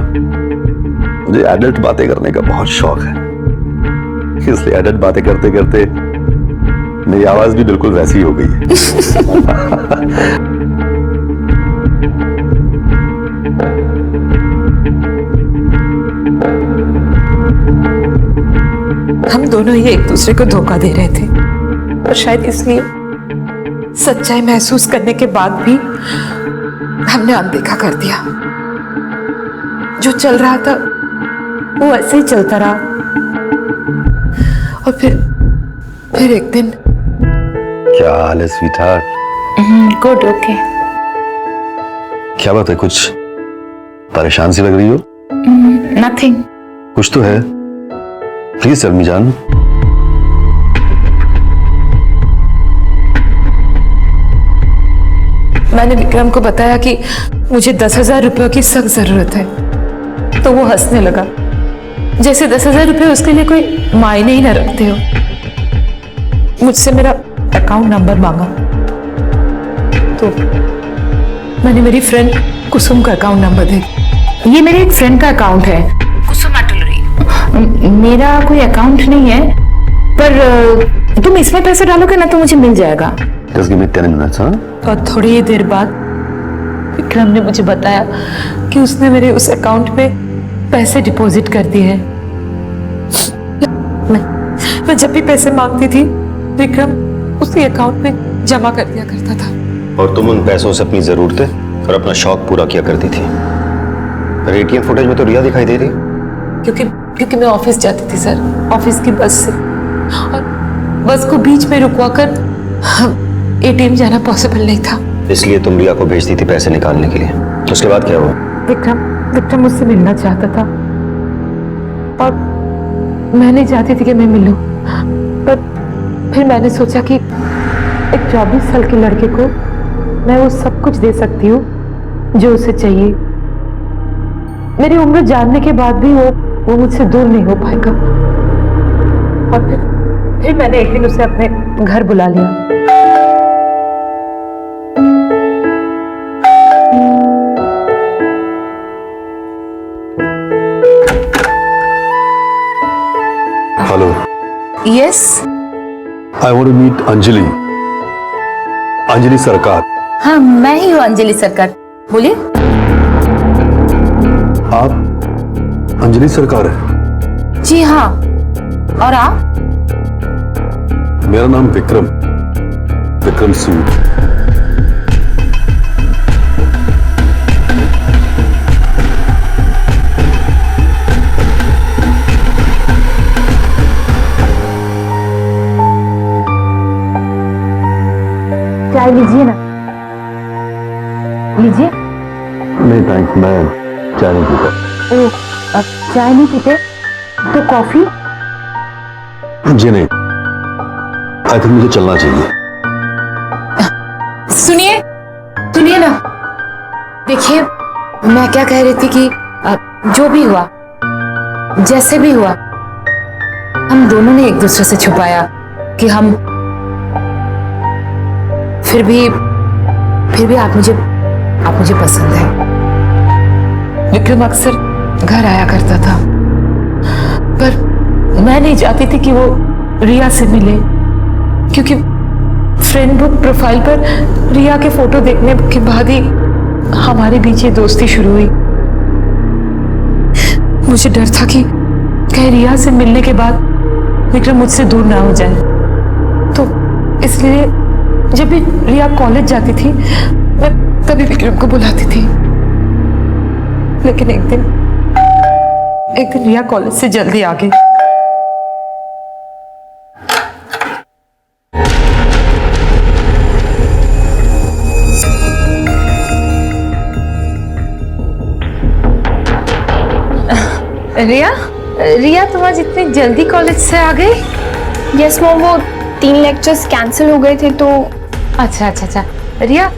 मुझे एडल्ट बातें करने का बहुत शौक है, इसलिए एडल्ट बातें करते करते मेरी आवाज भी बिल्कुल वैसी हो गई है। हम दोनों ही एक दूसरे को धोखा दे रहे थे और शायद इसलिए सच्चाई महसूस करने के बाद भी हमने अनदेखा कर दिया। जो चल रहा था वो ऐसे ही चलता रहा और फिर एक दिन। क्या हाल है स्वीटहार्ट? Good, okay. क्या बात है, कुछ परेशान सी लग रही हो? नथिंग। कुछ तो है, प्लीज टेल मी जान। मैंने विक्रम को बताया कि मुझे 10,000 रुपयों की सख्त जरूरत है, तो वो हंसने लगा, जैसे 10,000 रुपये उसके लिए कोई मायने ही न रखते हो। मुझसे मेरा अकाउंट नंबर मांगा, तो मैंने मेरी फ्रेंड कुसुम का अकाउंट नंबर दे। ये मेरे एक फ्रेंड का अकाउंट है, कुसुम अटलरी। मेरा कोई अकाउंट नहीं है, पर तुम इसमें पैसे डालोगे ना तो मुझे मिल जाएगा। Just give me 10 minutes, हाँ? और थोड़ी ही देर बाद विक्रम ने मुझे बताया कि उसने मेरे उस अकाउंट में पैसे डिपॉजिट कर दिए हैं। मैं जब भी पैसे मांगती थी, विक्रम उसी अकाउंट में जमा कर दिया करता था। और तुम उन पैसों से अपनी जरूरतें और अपना शौक पूरा किया करती थी। पर एटीएम फुटेज में तो रिया दिखाई दे रही। क्योंकि मैं ऑफिस जाती थी सर, ऑफिस की बस से, और बस को बीच में रुकवा कर एटीएम जाना पॉसिबल नहीं था। इसलिए तुम रिया को भेजती थी पैसे निकालने के लिए। उसके बाद क्या हुआ? विक्रम मुझसे मिलना चाहता था और मैं नहीं चाहती थी कि मैं मिलूं, पर फिर मैंने सोचा कि एक 24 साल के लड़के को मैं वो सब कुछ दे सकती हूँ जो उसे चाहिए। मेरी उम्र जानने के बाद भी वो मुझसे दूर नहीं हो पाएगा। और फिर मैंने एक दिन उसे अपने घर बुला लिया। Hello. Yes. I want to meet Anjali. Anjali Sarkar. हाँ, मैं ही हूँ अंजलि सरकार, बोलिए। आप अंजलि सरकार है? जी हाँ, और आप? मेरा नाम विक्रम सूद। चाय लीजिए ना। लीजिए। नहीं थैंक्स, मैं चाय नहीं पीता। ओह, अब चाय नहीं पीते तो कॉफी? जी नहीं, आई थिंक मुझे चलना चाहिए। सुनिए ना, देखिए मैं क्या कह रही थी कि जो भी हुआ, जैसे भी हुआ, हम दोनों ने एक दूसरे से छुपाया कि हम फिर भी आप मुझे पसंद है। विक्रम अक्सर घर आया करता था, पर मैं नहीं चाहती थी कि वो रिया से मिले, क्योंकि फ्रेंड बुक प्रोफाइल पर रिया के फोटो देखने के बाद ही हमारे बीच ये दोस्ती शुरू हुई। मुझे डर था कि कहीं रिया से मिलने के बाद विक्रम मुझसे दूर ना हो जाए, तो इसलिए जब भी रिया कॉलेज जाती थी मैं तभी विक्रम को बुलाती थी। लेकिन एक दिन रिया कॉलेज से जल्दी आ गई। रिया तुम आज इतनी जल्दी कॉलेज से आ गई? यस मॉम, वो 3 लेक्चर्स कैंसिल हो गए थे तो। अच्छा। रिया,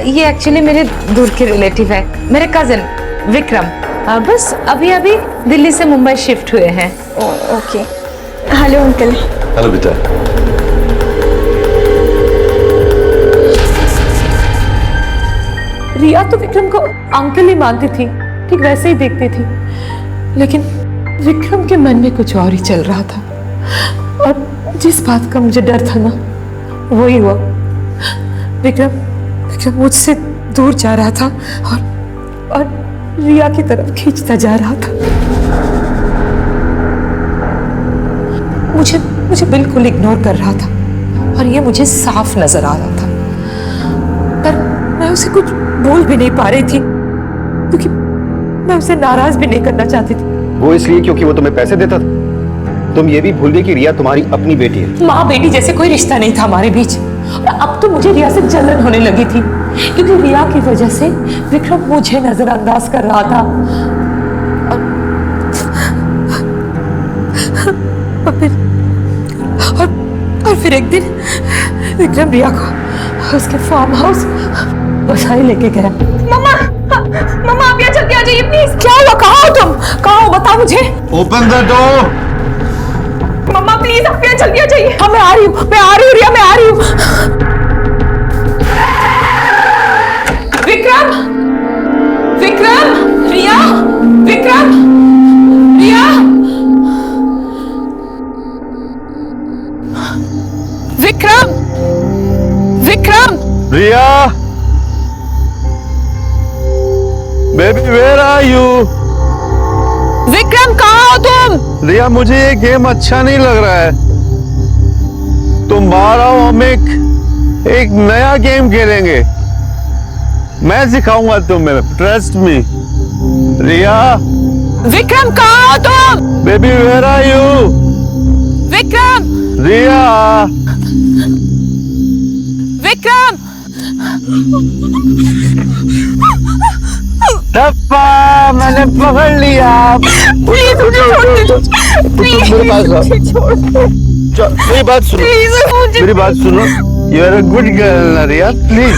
ये एक्चुअली मेरे दूर के रिलेटिव है, मेरे कजन विक्रम। बस अभी दिल्ली से मुंबई शिफ्ट हुए हैं। ओके। Hello uncle. हेलो बेटा। रिया तो विक्रम को अंकल ही मानती थी, ठीक वैसे ही देखती थी, लेकिन विक्रम के मन में कुछ और ही चल रहा था। और जिस बात का मुझे डर था ना, वही हुआ। विक्रम मुझसे दूर जा रहा था और रिया की तरफ खींचता जा रहा था। मुझे बिल्कुल इग्नोर कर रहा था और ये मुझे साफ नजर आ रहा था, पर मैं उसे कुछ बोल भी नहीं पा रही थी क्योंकि मैं उसे नाराज भी नहीं करना चाहती थी। वो इसलिए क्योंकि वो तुम्हें पैसे देता था। तुम ये भी भूल गई कि रिया तुम्हारी अपनी बेटी है। माँ बेटी जैसे कोई रिश्ता नहीं था हमारे बीच, और अब तो मुझे रिया से जलन होने लगी थी क्योंकि रिया की वजह से विक्रम मुझे नजरअंदाज कर रहा था। और फिर एक दिन विक्रम रिया को उसके फार्म हाउस बसाई लेके गया। मम्मा आप यहाँ जल्दी आ जाइए प्लीज। क्या हुआ? कहाँ हो तुम? कहाँ हो बताओ मुझे। Open the door. मम्मा प्लीज आप यहाँ जल्दी आ जाइए। हाँ मैं आ रही हूँ रिया, मैं आ रही हूँ। Vikram Riya, Vikram Riya, baby where are you? Vikram कहाँ हो तुम? रिया, मुझे ये गेम अच्छा नहीं लग रहा है। तुम बाहर आओ, हम एक नया गेम खेलेंगे। मैं सिखाऊंगा तुम्हें, ट्रस्ट मी। रिया। विक्रम कहाँ हो तुम? Baby where are you? Vikram. Riya. Vikram. टप्पा, मैंने पकड़ लिया। प्लीज मुझे छोड़ दो। मेरी बात सुनो, मेरी बात सुनो। You are a good girl ना रिया, प्लीज।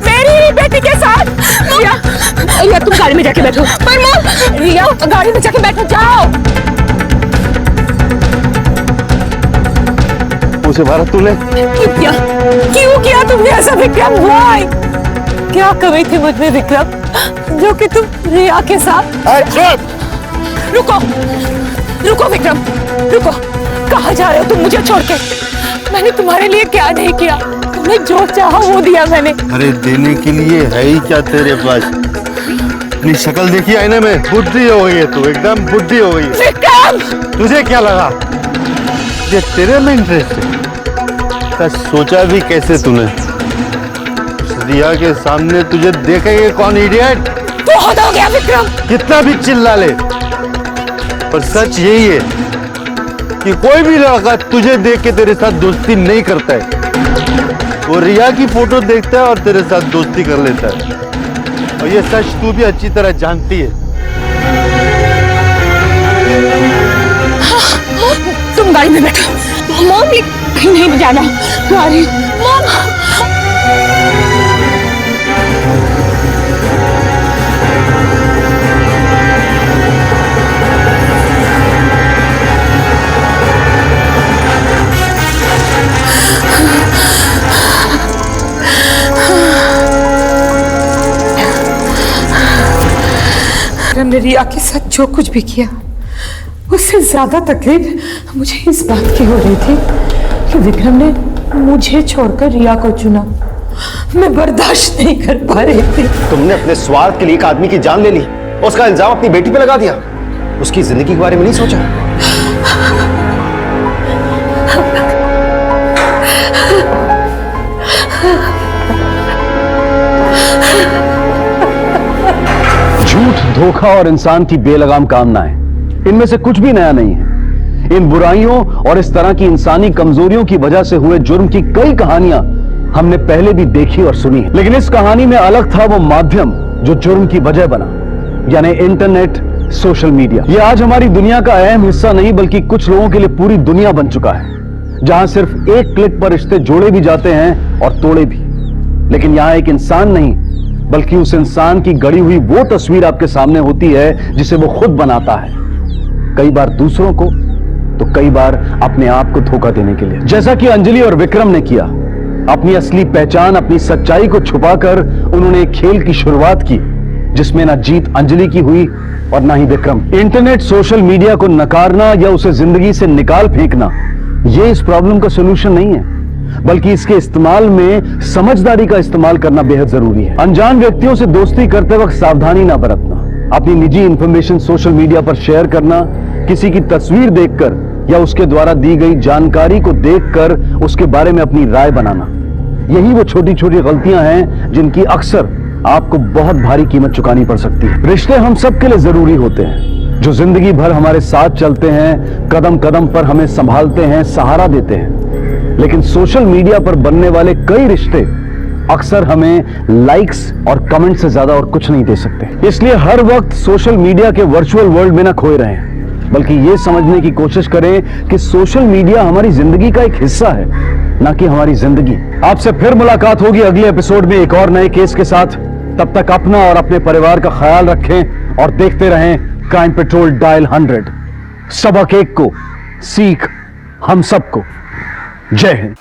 मेरी बेटी के साथ। रिया तुम गाड़ी में जाके बैठो। पर मॉम, रिया गाड़ी में जाके बैठो, जाओ। उसे मारा तूने? क्यों किया तुमने ऐसा विक्रम? व्हाई? क्या कमी थी मुझ में विक्रम जो कि तुम रिया के साथ? रुको विक्रम, रुको। कहाँ जा रहे हो तुम मुझे छोड़ के? मैंने तुम्हारे लिए क्या नहीं किया? तुमने जो चाहा वो दिया मैंने। अरे देने के लिए है ही क्या तेरे पास? अपनी शक्ल देखी आईने में, बुद्धि हो गई है तू, एकदम बुद्धि हो गई है। विक्रम! तुझे क्या लगा ये तेरे में इंटरेस्ट है? सोचा भी कैसे तूने? रिया के सामने तुझे देखेंगे कौन इडियट? बहुत हो गया विक्रम। कितना भी चिल्ला ले, पर सच यही है कि कोई भी लड़का तुझे देख के तेरे साथ दोस्ती नहीं करता है। वो रिया की फोटो देखता है और तेरे साथ दोस्ती कर लेता है, और ये सच तू भी अच्छी तरह जानती है। तुम गाड़ी में बैठो। मॉम कहीं नहीं जाना। गाड़ी मॉम। हमने रिया के साथ जो कुछ भी किया, उससे ज्यादा तकलीफ मुझे इस बात की हो रही थी कि विक्रम ने मुझे छोड़कर रिया को चुना। मैं बर्दाश्त नहीं कर पा रही थी। तुमने अपने स्वार्थ के लिए एक आदमी की जान ले ली, उसका इल्जाम अपनी बेटी पे लगा दिया, उसकी जिंदगी के बारे में नहीं सोचा। झूठ, धोखा और इंसान की बेलगाम कामनाएं, इनमें से कुछ भी नया नहीं है। इन बुराइयों और इस तरह की इंसानी कमजोरियों की वजह से हुए जुर्म की कई कहानियां हमने पहले भी देखी और सुनी है, लेकिन इस कहानी में अलग था वो माध्यम जो जुर्म की वजह बना, यानी इंटरनेट, सोशल मीडिया। यह आज हमारी दुनिया का अहम हिस्सा नहीं बल्कि कुछ लोगों के लिए पूरी दुनिया बन चुका है, जहां सिर्फ एक क्लिक पर रिश्ते जोड़े भी जाते हैं और तोड़े भी। लेकिन यहां एक इंसान नहीं बल्कि उस इंसान की गढ़ी हुई वो तस्वीर आपके सामने होती है जिसे वो खुद बनाता है, कई बार दूसरों को तो कई बार अपने आप को धोखा देने के लिए, जैसा कि अंजलि और विक्रम ने किया। अपनी असली पहचान, अपनी सच्चाई को छुपाकर उन्होंने एक खेल की शुरुआत की जिसमें ना जीत अंजलि की हुई और ना ही विक्रम। इंटरनेट, सोशल मीडिया को नकारना या उसे जिंदगी से निकाल फेंकना यह इस प्रॉब्लम का सलूशन नहीं है, बल्कि इसके इस्तेमाल में समझदारी का इस्तेमाल करना बेहद जरूरी है। अनजान व्यक्तियों से दोस्ती करते वक्त सावधानी ना बरतना, अपनी निजी इंफॉर्मेशन सोशल मीडिया पर शेयर करना, किसी की तस्वीर देखकर या उसके द्वारा दी गई जानकारी को देखकर उसके बारे में अपनी राय बनाना, यही वो छोटी छोटी गलतियां हैं जिनकी अक्सर आपको बहुत भारी कीमत चुकानी पड़ सकती है। रिश्ते हम सबके लिए जरूरी होते हैं, जो जिंदगी भर हमारे साथ चलते हैं, कदम कदम पर हमें संभालते हैं, सहारा देते हैं। लेकिन सोशल मीडिया पर बनने वाले कई रिश्ते अक्सर हमें लाइक्स और कमेंट से ज्यादा और कुछ नहीं दे सकते। इसलिए हर वक्त सोशल मीडिया के वर्चुअल वर्ल्ड में ना खोए रहें, बल्कि ये समझने की कोशिश करें कि सोशल मीडिया हमारी जिंदगी का एक हिस्सा है, ना कि हमारी जिंदगी। आपसे फिर मुलाकात होगी अगले एपिसोड में एक और नए केस के साथ। तब तक अपना और अपने परिवार का ख्याल रखें और देखते रहें क्राइम पेट्रोल डायल 100। सबक एक को, सीख हम सबको। जय Hind.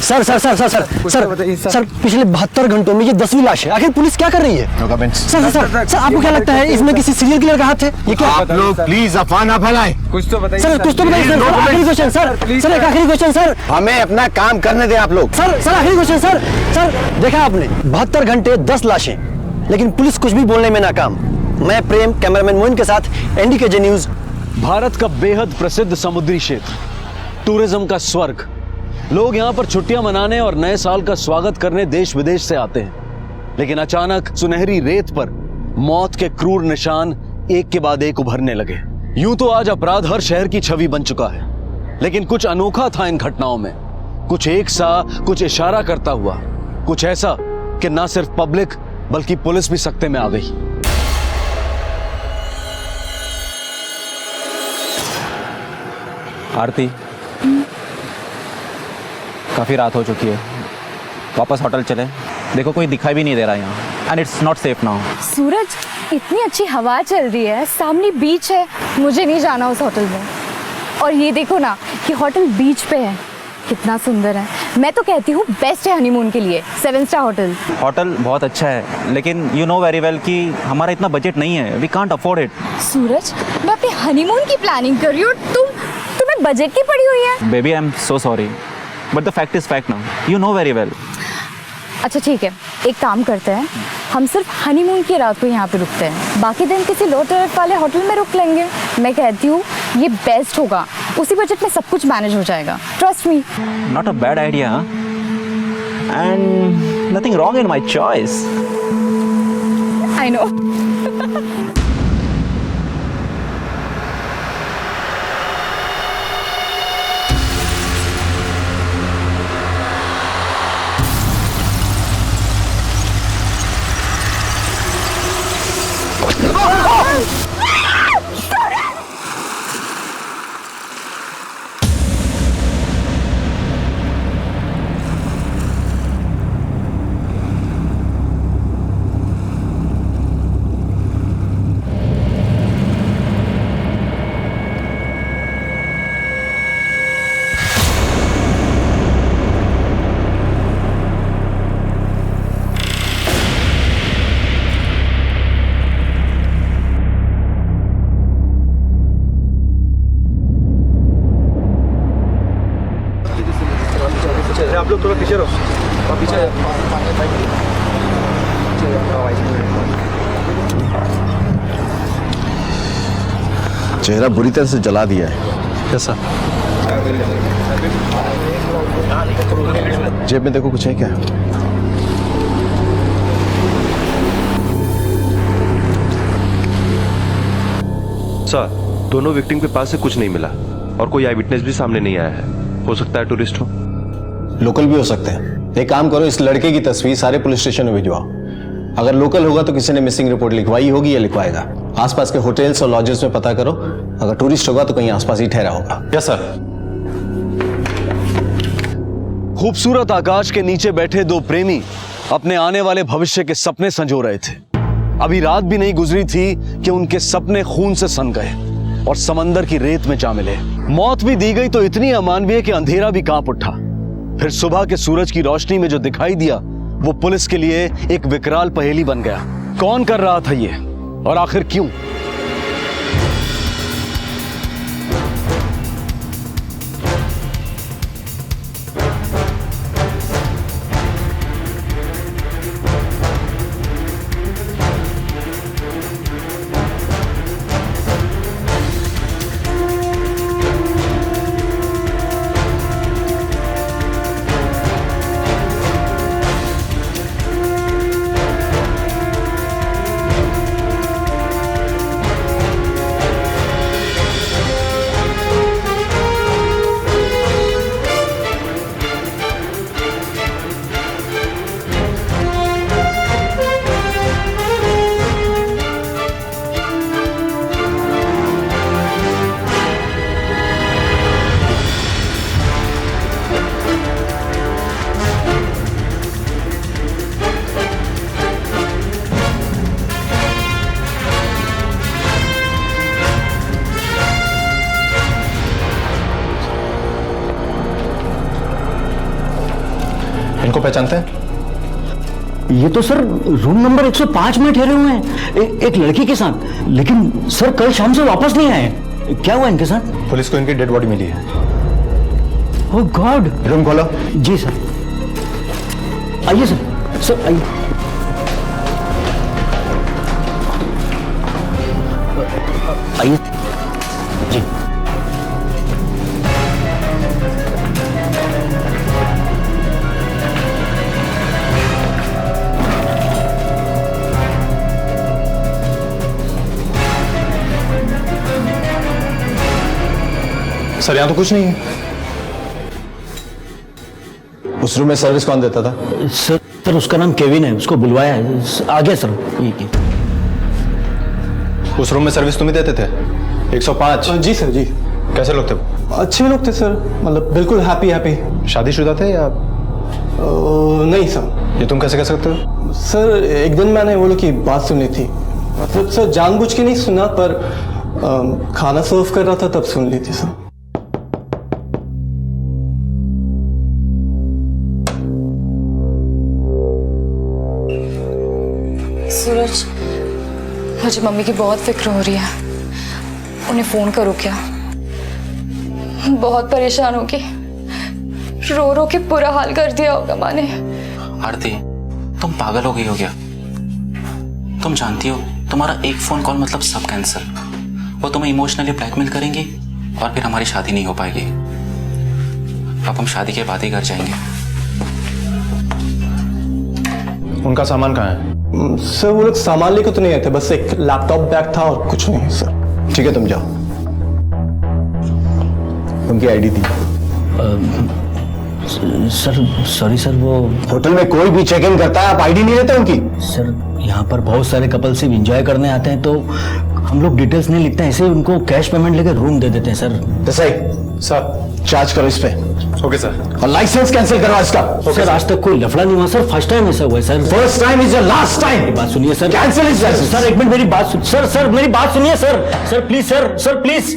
Sir sir sir sir sir sir sir पिछले 72 घंटों में ये 10वीं लाश है। आखिर पुलिस क्या कर रही है? सर सर सर आपको क्या लगता है इसमें किसी सीरियल किलर का हाथ है? ये क्या? आप लोग प्लीज अफवाह ना फैलाएं। कुछ तो बताइए सर, कुछ तो बताइए सर। आखिरी क्वेश्चन सर, सर एक आखिरी क्वेश्चन सर। हमें अपना काम करने दें आप लोग। सर सर आखिरी क्वेश्चन सर। सर देखा आपने 72 घंटे 10 लाशें, लेकिन पुलिस कुछ भी बोलने में नाकाम। मैं प्रेम, कैमरामैन मोइन के साथ एनडीकेजे न्यूज। भारत का बेहद प्रसिद्ध समुद्री क्षेत्र, टूरिज्म का स्वर्ग। लोग यहाँ पर छुट्टियां मनाने और नए साल का स्वागत करने देश विदेश से आते हैं, लेकिन अचानक सुनहरी रेत पर मौत के क्रूर निशान एक के बाद एक उभरने लगे। यूं तो आज अपराध हर शहर की छवि बन चुका है, लेकिन कुछ अनोखा था इन घटनाओं में। कुछ एक सा, कुछ इशारा करता हुआ, कुछ ऐसा कि ना सिर्फ पब्लिक बल्कि पुलिस भी सकते में आ गई। आरती, काफ़ी रात हो चुकी है, वापस होटल चले। देखो कोई दिखाई भी नहीं दे रहा यहाँ, and it's not safe now. Suraj, इतनी अच्छी हवा चल रही है, सामने बीच है, मुझे नहीं जाना उस होटल में। और ये देखो ना कि होटल बीच पे है, कितना सुंदर है। मैं तो कहती हूँ बेस्ट है हनीमून के लिए 7 स्टार होटल। होटल बहुत अच्छा है, लेकिन यू नो वेरी वेल कि हमारा इतना बजट नहीं है, वी कांट अफोर्ड इट। सूरज, मैं अपने हनीमून की प्लानिंग कर रही हूँ, तुम्हें बजट की पड़ी हुई है। Baby I am so sorry, but the fact is fact now, you know very well. अच्छा ठीक है, एक काम करते हैं, हम सिर्फ हनीमून की रात को यहाँ पे रुकते हैं, बाकी दिन किसी लो टैरिफ वाले होटल में रुक लेंगे। मैं कहती हूँ ये बेस्ट होगा, उसी बजट में सब कुछ मैनेज हो जाएगा। Trust me. Not a bad idea and nothing wrong in my choice. I know. चेहरा बुरी तरह से जला दिया है। कैसा? जेब में देखो, कुछ है क्या? सर, दोनों विक्टिम के पास से कुछ नहीं मिला और कोई आई विटनेस भी सामने नहीं आया है। हो सकता है टूरिस्ट हो। लोकल भी हो सकते हैं। एक काम करो, इस लड़के की तस्वीर सारे पुलिस स्टेशन में भिजवाओ। अगर लोकल होगा तो किसी ने मिसिंग रिपोर्ट लिखवाई होगी या लिखवाएगा। आसपास के होटल्स और लॉजेस में पता करो। अगर टूरिस्ट होगा तो कहीं आसपास ही ठहरा होगा। Yes sir. खूबसूरत आकाश के नीचे बैठे दो प्रेमी अपने आने वाले भविष्य के सपने संजो रहे थे। अभी रात भी नहीं गुजरी थी कि उनके सपने खून से सन गए और समंदर की रेत में जा मिले। मौत भी दी गई तो इतनी अमानवीय कि अंधेरा भी कांप उठा। फिर सुबह के सूरज की रोशनी में जो दिखाई दिया वो पुलिस के लिए एक विकराल पहेली बन गया। कौन कर रहा था ये और आखिर क्यों? इनको पहचानते हैं? ये तो सर रूम नंबर 105 में ठहरे हुए हैं एक लड़की के साथ, लेकिन सर कल शाम से वापस नहीं आए। क्या हुआ इनके साथ? पुलिस को इनकी डेड बॉडी मिली है। ओह गॉड। रूम खोलो। जी सर। आइए सर। सर आइए। आइए जी। सर यहाँ तो कुछ नहीं है। उस रूम में सर्विस कौन देता था? सर उसका नाम केविन है, उसको बुलवाया है। आ गया सर। ये उस रूम में सर्विस तुम ही देते थे? 105? जी सर जी। कैसे लोग थे वो? अच्छे लोग थे सर, मतलब बिल्कुल हैप्पी। शादीशुदा थे या? नहीं सर। ये तुम कैसे कह सकते हो? सर एक दिन मैंने वो लोग की बात सुनी थी, मतलब सर जानबूझ के नहीं सुना, पर खाना सर्व कर रहा था तब सुन ली थी सर। सूरज, मुझे मम्मी की बहुत फिक्र हो रही है। उन्हें फोन करो क्या? बहुत परेशान होगी। रो रो के बुरा हाल कर दिया होगा माँ ने। आरती, तुम पागल हो गई हो क्या? तुम जानती हो तुम्हारा एक फोन कॉल मतलब सब कैंसिल। वो तुम्हें इमोशनली ब्लैकमेल करेंगी और फिर हमारी शादी नहीं हो पाएगी। अब हम शादी के बाद ही घर जाएंगे। उनका सामान कहाँ है? सर वो लोग सामान लेकर तो नहीं आए थे, बस एक लैपटॉप बैग था और कुछ नहीं सर। ठीक है, तुम जाओ। उनकी आईडी थी? सर सॉरी सर, वो होटल में कोई भी चेक इन करता है, आप आईडी नहीं लेते उनकी? सर यहाँ पर बहुत सारे कपल सिर्फ एंजॉय करने आते हैं तो हम लोग डिटेल्स नहीं लिखते हैं, ऐसे ही उनको कैश पेमेंट लेकर रूम दे देते हैं सर। सही सर, चार्ज करो इस पे। Okay sir. और लाइसेंस कैंसिल करवा इसका। सर आज तक कोई लफड़ा नहीं हुआ सर, फर्स्ट टाइम ऐसा हुआ है sir. First time is your last time. बात सुनिए sir. Cancel is license. Sir एक मिनट मेरी बात सुन। सर मेरी बात सुनिए sir. Sir please sir please.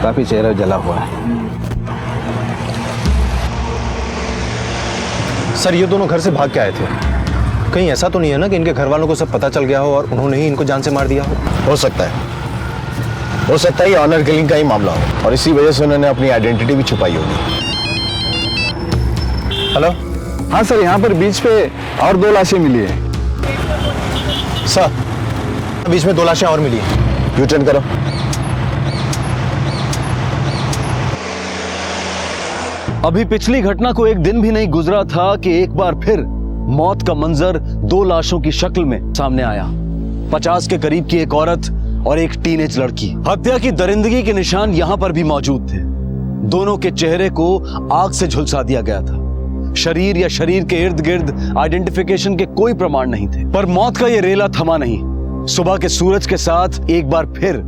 काफी चेहरा जला हुआ है। सर ये दोनों घर से भाग के आए थे, कहीं ऐसा तो नहीं है ना कि इनके घर वालों को सब पता चल गया हो और उन्होंने ही इनको जान से मार दिया हो? हो सकता है ये ऑनर किलिंग का ही मामला हो और इसी वजह से उन्होंने अपनी आइडेंटिटी भी छुपाई होगी। हेलो। हाँ सर, यहाँ पर बीच पे और 2 लाशें मिली है। सर, बीच में 2 लाशें और मिली हैं। यू टर्न करो। अभी पिछली घटना को एक दिन भी नहीं गुजरा था कि एक बार फिर मौत का मंजर 2 लाशों की शक्ल में सामने आया। 50 के करीब की एक औरत और एक टीनेज लड़की। हत्या की दरिंदगी के निशान यहां पर भी मौजूद थे। दोनों के चेहरे को आग से झुलसा दिया गया था। शरीर या शरीर के इर्द गिर्द आइडेंटिफिकेशन के कोई प्रमाण नहीं थे। पर मौत का यह रेला थमा नहीं। सुबह के सूरज के साथ एक बार फिर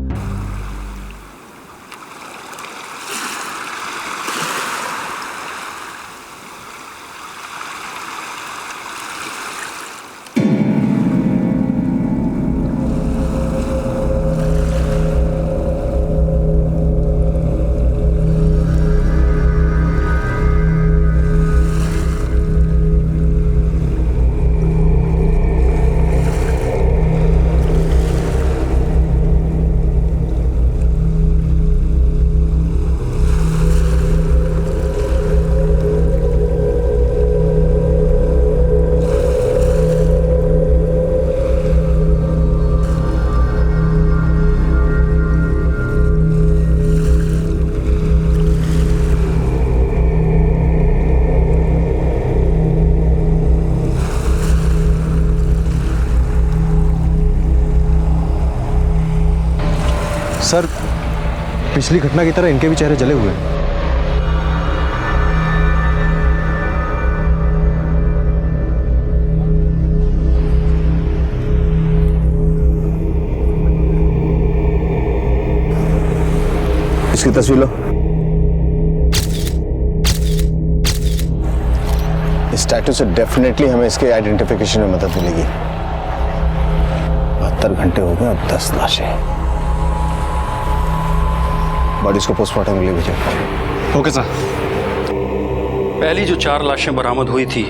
सर, पिछली घटना की तरह इनके भी चेहरे जले हुए हैं। इसकी तस्वीर लो। इस टैटू से डेफिनेटली हमें इसके आइडेंटिफिकेशन में मदद मिलेगी। 72 घंटे हो गए, अब 10 लाशें। बॉडीज को पोस्टमार्टम के लिए भेजो। Okay sir. पहली जो 4 लाशें बरामद हुई थी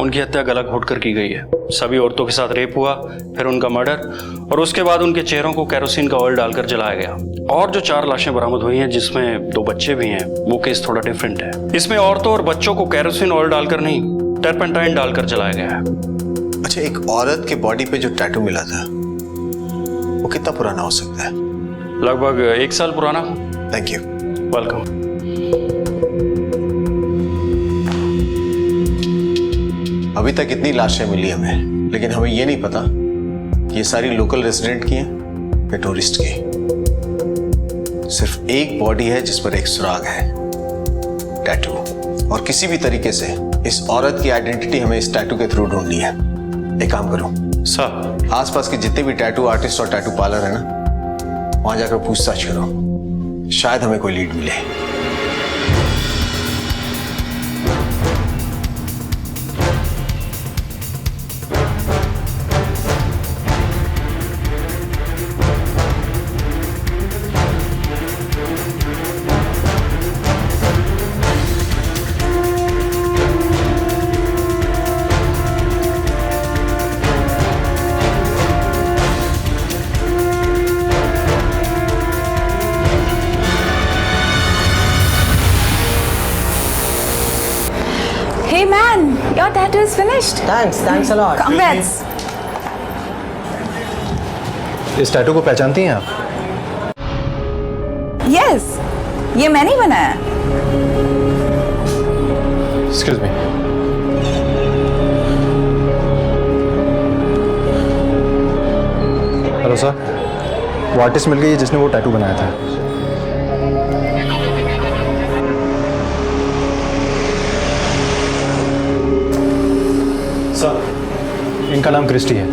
उनकी हत्या गला घोटकर की गई है। सभी औरतों के साथ रेप हुआ, फिर उनका मर्डर और उसके बाद उनके चेहरों को केरोसिन का ऑयल डालकर जलाया गया। और जो 4 लाशें बरामद हुई हैं जिसमें 2 बच्चे भी हैं, वो केस थोड़ा डिफरेंट है। इसमें औरतों और बच्चों को केरोसिन ऑयल डालकर नहीं, टर्पेंटाइन डालकर जलाया गया है। अच्छा, एक औरत के बॉडी पे जो टैटू मिला था वो कितना पुराना हो सकता है? लगभग 1 साल पुराना। Thank you. वेलकम। अभी तक इतनी लाशें मिली हमें, लेकिन हमें ये नहीं पता कि ये सारी लोकल रेजिडेंट की हैं या टूरिस्ट की। सिर्फ एक बॉडी है जिस पर एक सुराग है, टैटू। और किसी भी तरीके से इस औरत की आइडेंटिटी हमें इस टैटू के थ्रू ढूंढनी है। एक काम करो सर, आसपास के जितने भी टैटू आर्टिस्ट और टैटू पार्लर है ना, वहां जाकर पूछताछ करो, शायद हमें कोई लीड मिले। Hey man, your tattoo is finished. Thanks a lot. Congrats. इस टैटू को पहचानती हैं आप? Yes, ये मैंने ही बनाया। Excuse me. हेलो सर, वो आर्टिस्ट मिल गई है जिसने वो टैटू बनाया था। सर, इनका नाम क्रिस्टी है।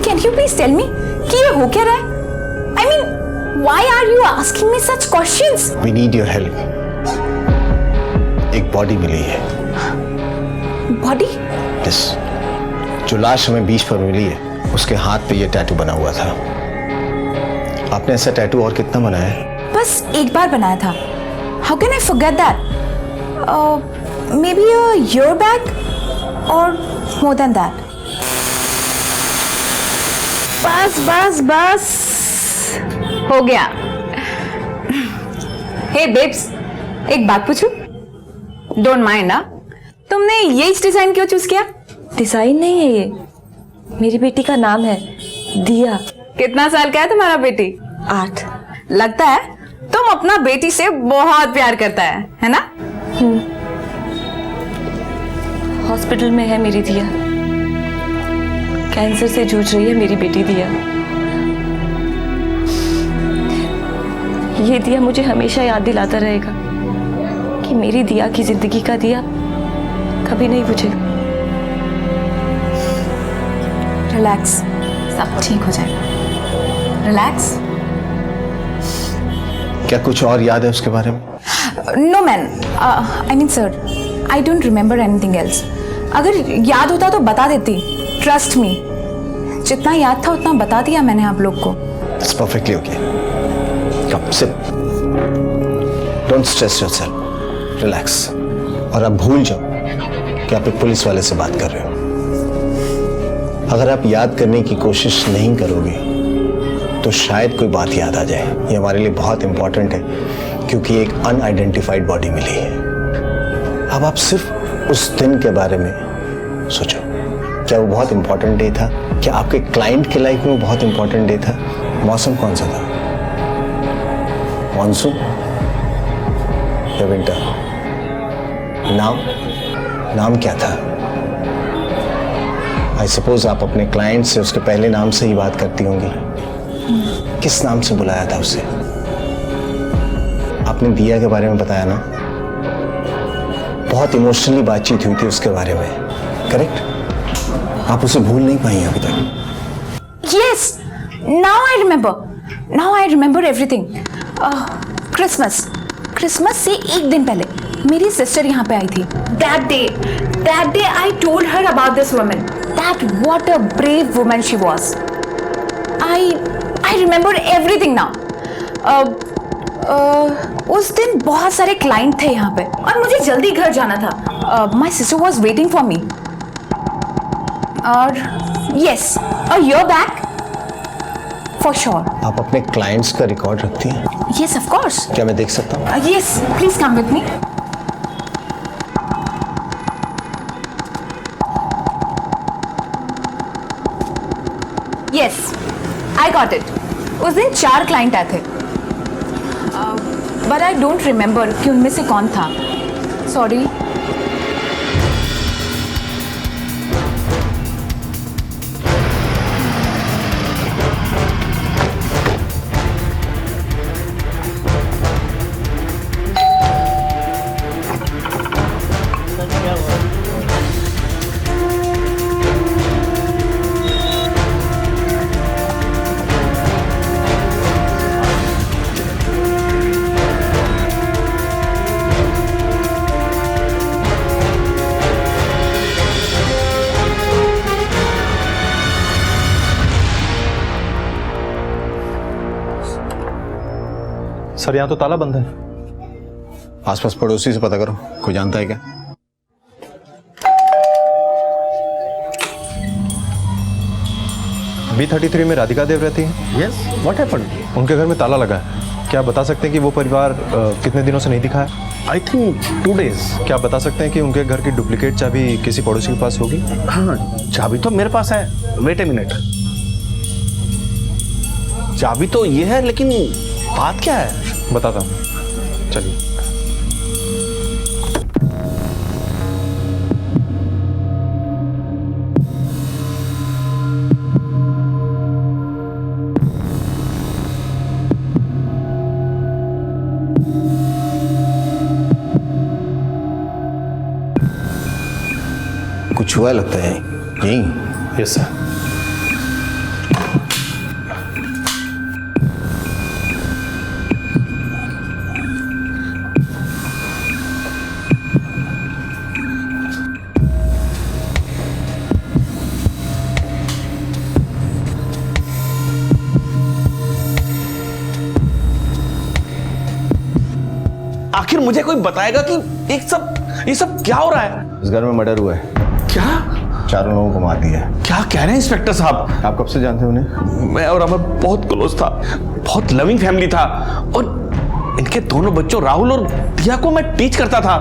Can you please tell me कि ये हो क्या रहा है? I mean, why are you asking me such questions? We need your help. एक बॉडी मिली है। Body? Yes. जो लाश हमें बीच पर मिली है, उसके हाथ पे ये टैटू बना हुआ था। आपने ऐसा टैटू और कितना बनाया है? बस एक बार बनाया था। How can I forget that? Maybe a year back or more than that. बस हो गया। Hey babes, एक बात पूछूं? Don't mind ना? तुमने ये डिजाइन क्यों चूज किया? डिजाइन नहीं है ये, मेरी बेटी का नाम है दिया। कितना साल का है तुम्हारा बेटी? 8। लगता है तुम अपना बेटी से बहुत प्यार करता है ना? हॉस्पिटल में है मेरी दिया, कैंसर से जूझ रही है मेरी बेटी दिया। ये दिया मुझे हमेशा याद दिलाता रहेगा कि मेरी दिया की जिंदगी का दिया कभी नहीं बुझेगा। रिलैक्स, सब ठीक हो जाएगा। रिलैक्स। क्या कुछ और याद है उसके बारे में? No man, I mean sir, I don't remember anything else. अगर याद होता तो बता देती, ट्रस्ट मी। जितना याद था उतना बता दिया मैंने आप लोग को। It's perfectly okay. Come sit, don't stress yourself, relax. और अब भूल जाओ कि आप एक पुलिस वाले से बात कर रहे हो। अगर आप याद करने की कोशिश नहीं करोगे तो शायद कोई बात याद आ जाए। ये हमारे लिए बहुत इंपॉर्टेंट है क्योंकि एक अनआइडेंटिफाइड बॉडी मिली है। अब आप सिर्फ उस दिन के बारे में सोचो। क्या वो बहुत इंपॉर्टेंट डे था? क्या आपके क्लाइंट के लाइफ में वो बहुत इंपॉर्टेंट डे था? मौसम कौन सा था? मॉनसून या विंटर? नाम क्या था? आई सपोज आप अपने क्लाइंट से उसके पहले नाम से ही बात करती होंगी। किस नाम से बुलाया था उसे? आपने दिया के बारे में बताया ना? बहुत इमोशनली बातचीत हुई थी उसके बारे में, करेक्ट? आप उसे भूल नहीं पाई अभी तक। Yes, now I remember everything. Christmas से एक दिन पहले मेरी सिस्टर यहाँ पे आई थी। That day I told her about this woman. That what a brave woman she was. I remember everything now. उस दिन बहुत सारे क्लाइंट थे यहाँ पे और मुझे जल्दी घर जाना था। My sister was waiting for me. और yes, a year back, for sure. आप अपने क्लाइंट्स का रिकॉर्ड रखती हैं? Yes, of course. क्या मैं देख सकता हूँ? Yes, please come with me. Yes, I got it. उस दिन 4 क्लाइंट आए थे, but I don't remember कि उनमें से कौन था। Sorry. सर यहाँ तो ताला बंद है। आसपास पड़ोसी से पता करो, कोई जानता है क्या? B33 में राधिका देव रहती है। Yes, what happened? उनके घर में ताला लगा है। क्या आप बता सकते हैं कि वो परिवार कितने दिनों से नहीं दिखा है? I think 2 days। क्या आप बता सकते हैं कि उनके घर की डुप्लीकेट चाबी किसी पड़ोसी के पास होगी? हाँ, चाबी तो मेरे पास है। वेट ए मिनट, चाबी तो ये है, लेकिन बात क्या है? बताता हूँ, चलिए। कुछ हुआ लगता है यही। Yes sir. आखिर मुझे कोई बताएगा कि ये सब क्या हो रहा है? इस घर में मर्डर हुआ है। क्या? 4 लोगों को मार दिया है। क्या कह रहे हैं इंस्पेक्टर साहब? आप कब से जानते हैं उन्हें? मैं और अमर बहुत क्लोज था, बहुत लविंग फैमिली था, और इनके दोनों बच्चों राहुल और दिया को मैं टीच करता था।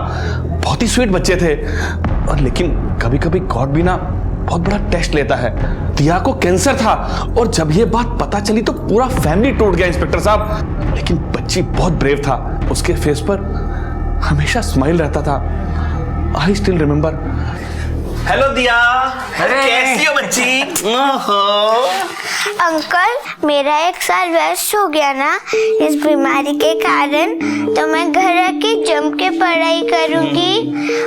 बहुत ही स्वीट बच्चे थे, और लेकिन कभी कभी गॉड भी ना बहुत बड़ा टेस्ट लेता है। दिया को कैंसर था और जब ये बात पता चली तो पूरा फैमिली टूट गया इंस्पेक्टर साहब। लेकिन बच्ची बहुत ब्रेव था, उसके फेस पर हमेशा स्माइल रहता था। I still remember. हेलो दिया, कैसी हो बच्ची? अंकल, मेरा 1 साल वेस्ट हो गया ना इस बीमारी के कारण, तो मैं घर आके जम के पढ़ाई करूंगी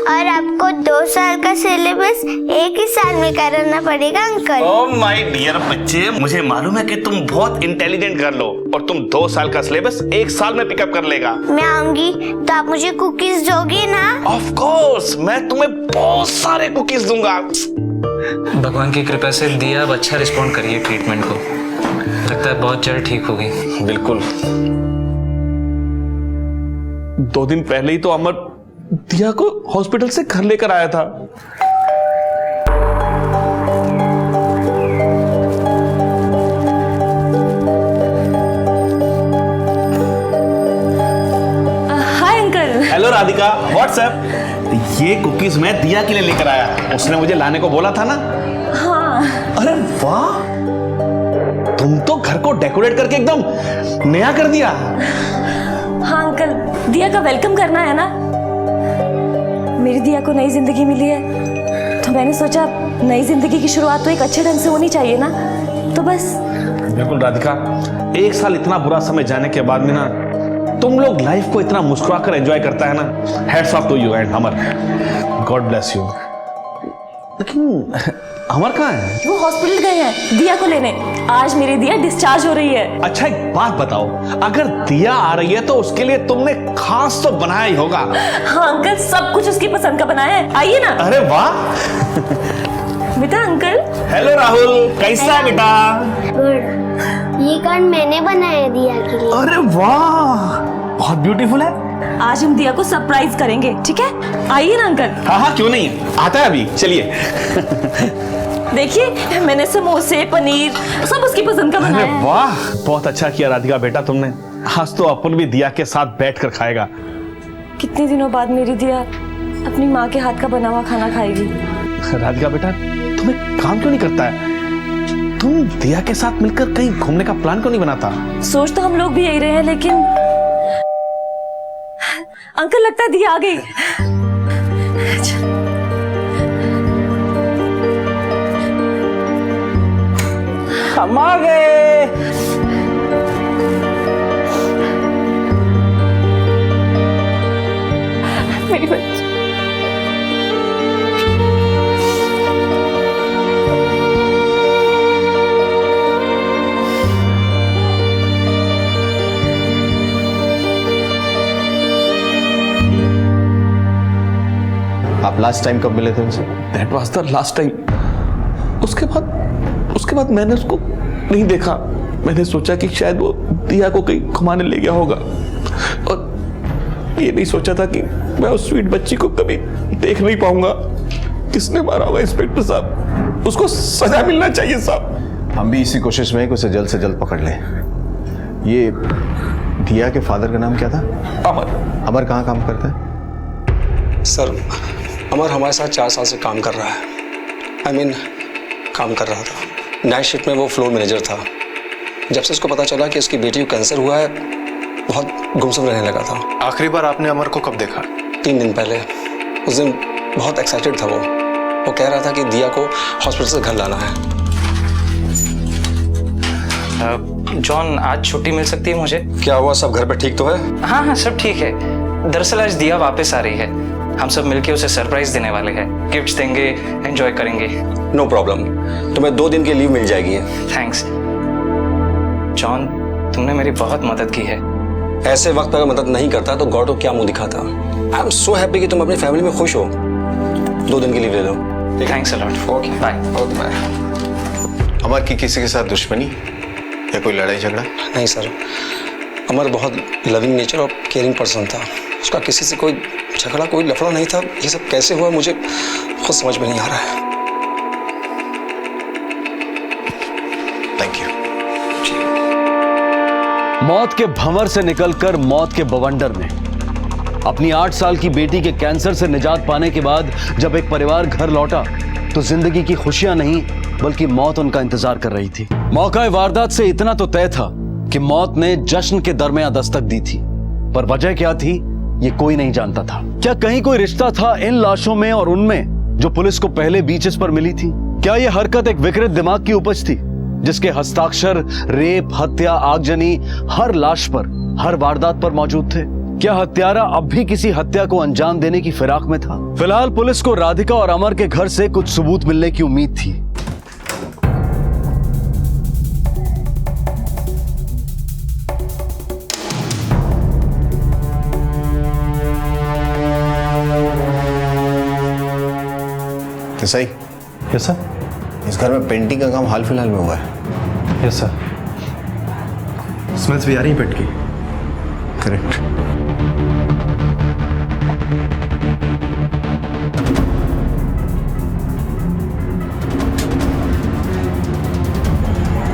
और आपको 2 साल का सिलेबस 1 ही साल में कराना पड़ेगा अंकल। ओह माय डियर बच्चे, मुझे मालूम है कि तुम बहुत इंटेलिजेंट गर्ल हो और तुम 2 साल का सिलेबस 1 साल में पिकअप कर लेगा। मैं आऊंगी तो आप मुझे कुकीज दोगे ना? ऑफ कोर्स, मैं तुम्हें बहुत सारे कुकीज दूंगा। भगवान की कृपा से दिया अब अच्छा रिस्पॉन्ड करिए ट्रीटमेंट को, लगता है बहुत जल्द ठीक होगी। बिल्कुल। 2 दिन पहले ही तो अमर दिया को हॉस्पिटल से घर लेकर आया था। Hi uncle. Hello Radhika, WhatsApp. ये कुकीज मैं दिया के लिए लेकर आया, उसने मुझे लाने को बोला था ना। हाँ। अरे वाह, तुम तो घर को डेकोरेट करके एकदम नया कर दिया। हाँ अंकल, दिया का वेलकम करना है ना। मेरी दिया को नई जिंदगी मिली है तो मैंने सोचा नई जिंदगी की शुरुआत तो एक अच्छे ढंग से होनी चाहिए ना, तो बस। बिल्कुल राधिका, 1 साल इतना बुरा समय जाने के बाद में ना तुम लोग लाइफ को इतना मुस्कुरा कर एंजॉय करता है ना। Heads off to you and Amar, God bless you. लेकिन अमर कहाँ है? वो हॉस्पिटल गए हैं दिया को लेने। आज मेरी दिया डिस्चार्ज हो रही है। अच्छा एक बात बताओ, अगर दिया आ रही है तो उसके लिए तुमने खास तो बनाया ही होगा। हाँ अंकल, सब कुछ उसकी पसंद का बनाया है, आइए ना। अरे वाह। बेटा अंकल। हेलो राहुल, कैसा है बेटा? गुड। ये कार्ड मैंने बनाया दिया के लिए। अरे वाह, बहुत ब्यूटीफुल है। आज हम दिया को सरप्राइज करेंगे, ठीक है? आइए ना अंकल। हाँ हाँ, क्यों नहीं, आता है अभी, चलिए। देखिए मैंने समोसे पनीर सब उसकी पसंद का बनाया है। वाह, बहुत अच्छा किया राधिका बेटा तुमने। आज तो अपन भी दिया के साथ बैठकर खाएगा। कितने दिनों बाद मेरी दिया अपनी माँ के हाथ का बना हुआ खाना खाएगी। राधिका बेटा, तुम्हें काम क्यों नहीं करता है? तुम दिया के साथ मिलकर कहीं घूमने का प्लान क्यों नहीं बनाता? सोच तो हम लोग भी यही रहे हैं, लेकिन अंकल लगता है दिया आ गई। हम आ गए। मेरी बच्ची। आप लास्ट टाइम कब मिले थे उनसे? That was the last time. उसके बाद मैंने उसको नहीं देखा। मैंने सोचा कि शायद वो दिया को कहीं घुमाने ले गया होगा और ये नहीं सोचा था कि मैं उस स्वीट बच्ची को कभी देख नहीं पाऊंगा। किसने मारा होगा इंस्पेक्टर साहब? उसको सजा मिलना चाहिए साहब। हम भी इसी कोशिश में उसे जल्द से जल्द पकड़ लें। ये दिया के फादर का नाम क्या था? अमर। अमर कहाँ काम करता है? सर, अमर हमारे साथ 4 साल से काम कर रहा है। काम कर रहा था। नाइट शिफ्ट में वो फ्लोर मैनेजर था। जब से उसको पता चला कि उसकी बेटी को कैंसर हुआ है, बहुत गुमसुम रहने लगा था। आखिरी बार आपने अमर को कब देखा? 3 दिन पहले। उस दिन बहुत एक्साइटेड था वो कह रहा था कि दिया को हॉस्पिटल से घर लाना है। जॉन, आज छुट्टी मिल सकती है मुझे? क्या हुआ, सब घर पे ठीक तो है? हाँ हाँ, सब ठीक है। दरअसल आज दिया वापस आ रही है, हम सब मिलके उसे सरप्राइज देने वाले हैं। गिफ्ट्स देंगे, एंजॉय करेंगे। नो प्रॉब्लम, तुम्हें 2 दिन की लीव मिल जाएगी। थैंक्स जॉन, तुमने मेरी बहुत मदद की है। ऐसे वक्त पर मदद नहीं करता तो गॉड को क्या मुंह दिखाता। आई एम सो हैप्पी कि तुम अपनी फैमिली में खुश हो। 2 दिन की लीव ले लो। Thanks a lot. Okay bye. Okay bye. Amar की किसी के साथ दुश्मनी या कोई लड़ाई झगड़ा? नहीं सर, अमर बहुत लविंग नेचर और केयरिंग पर्सन था। उसका किसी से कोई झगड़ा, कोई लफड़ा नहीं था। ये सब कैसे हुआ मुझे खुद समझ में नहीं आ रहा है। Thank you. मौत के भंवर से निकलकर मौत के बवंडर में अपनी 8 साल की बेटी के कैंसर से निजात पाने के बाद जब एक परिवार घर लौटा तो तो जिंदगी की खुशियां नहीं बल्कि मौत उनका इंतजार कर रही थी। मौका वारदात से इतना तो तय था कि मौत ने जश्न के दरमियान दस्तक दी थी, पर वजह क्या थी ये कोई नहीं जानता था। क्या कहीं कोई रिश्ता था इन लाशों में और उनमें जो पुलिस को पहले बीचेस पर मिली थी? क्या यह हरकत एक विकृत दिमाग की उपज थी जिसके हस्ताक्षर रेप, हत्या, आगजनी हर लाश पर, हर वारदात पर मौजूद थे? क्या हत्यारा अब भी किसी हत्या को अंजाम देने की फिराक में था? फिलहाल पुलिस को राधिका और अमर के घर से कुछ सबूत मिलने की उम्मीद थी। सही। Yes sir. इस घर में पेंटिंग का काम हाल फिलहाल में हुआ है। Yes sir. स्मेल्स भी आ रही है पेंट की। करेक्ट।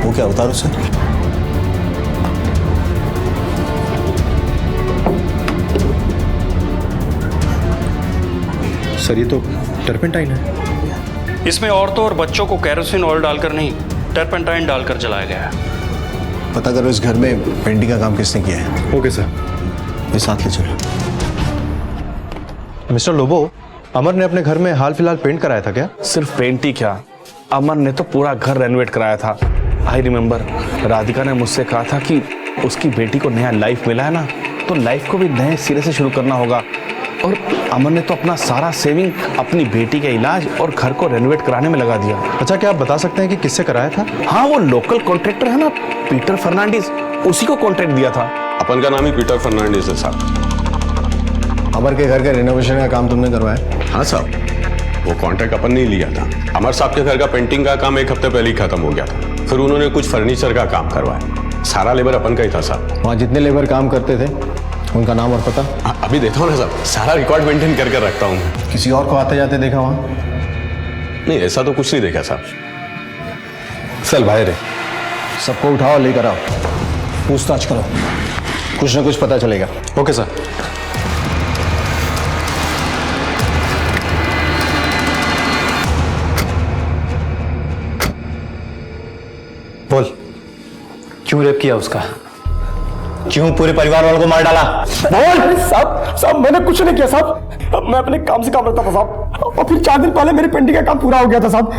वो क्या उतारो सर? सर ये तो टर्पेंटाइन है। इसमें औरतों और बच्चों को केरोसिन ऑयल डालकर नहीं, टर्पेंटाइन डालकर जलाया गया है। पता करो इस घर में पेंटिंग का काम किसने किया है। Okay sir. ये साथ ले चलो। मिस्टर लोबो, अमर ने अपने घर में हाल फिलहाल पेंट कराया था क्या? सिर्फ पेंट ही क्या, अमर ने तो पूरा घर रेनोवेट कराया था। आई रिमेम्बर, राधिका ने मुझसे कहा था कि उसकी बेटी को नया लाइफ मिला है ना, तो लाइफ को भी नए सिरे से शुरू करना होगा। और अमर ने तो अपना सारा सेविंग अपनी बेटी के इलाज और घर को रेनोवेट कराने में लगा दिया। अच्छा, क्या आप बता सकते हैं कि किससे कराया था? हाँ, वो लोकल कॉन्ट्रैक्टर है ना, पीटर फर्नांडिस, उसी को कॉन्ट्रैक्ट दिया था। अपन का नाम ही पीटर फर्नांडिस है साहब। अमर के घर के रेनोवेशन का काम तुमने करवाया? हाँ साहब, वो कॉन्ट्रैक्ट अपन ने ही लिया था। अमर साहब के घर का पेंटिंग का काम 1 हफ्ते पहले ही खत्म हो गया था। फिर उन्होंने कुछ फर्नीचर का काम करवाया। सारा लेबर अपन का ही था साहब। वहाँ जितने लेबर काम करते थे उनका नाम और पता? अभी देता हूँ ना साहब, सारा रिकॉर्ड मेंटेन करके रखता हूँ। किसी और को आते जाते देखा वहाँ? नहीं, ऐसा तो कुछ नहीं देखा साहब। चल बाहर है। सबको उठाओ, लेकर आओ, पूछताछ करो, कुछ ना कुछ पता चलेगा। Okay sir. बोल, क्यों रेप किया उसका? क्यों पूरे परिवार वालों को मार डाला? बोल। साहब मैंने कुछ नहीं किया साहब, मैं अपने काम से काम रखता था साहब, और फिर 4 दिन पहले मेरी पेंटिंग का काम पूरा हो गया था साहब,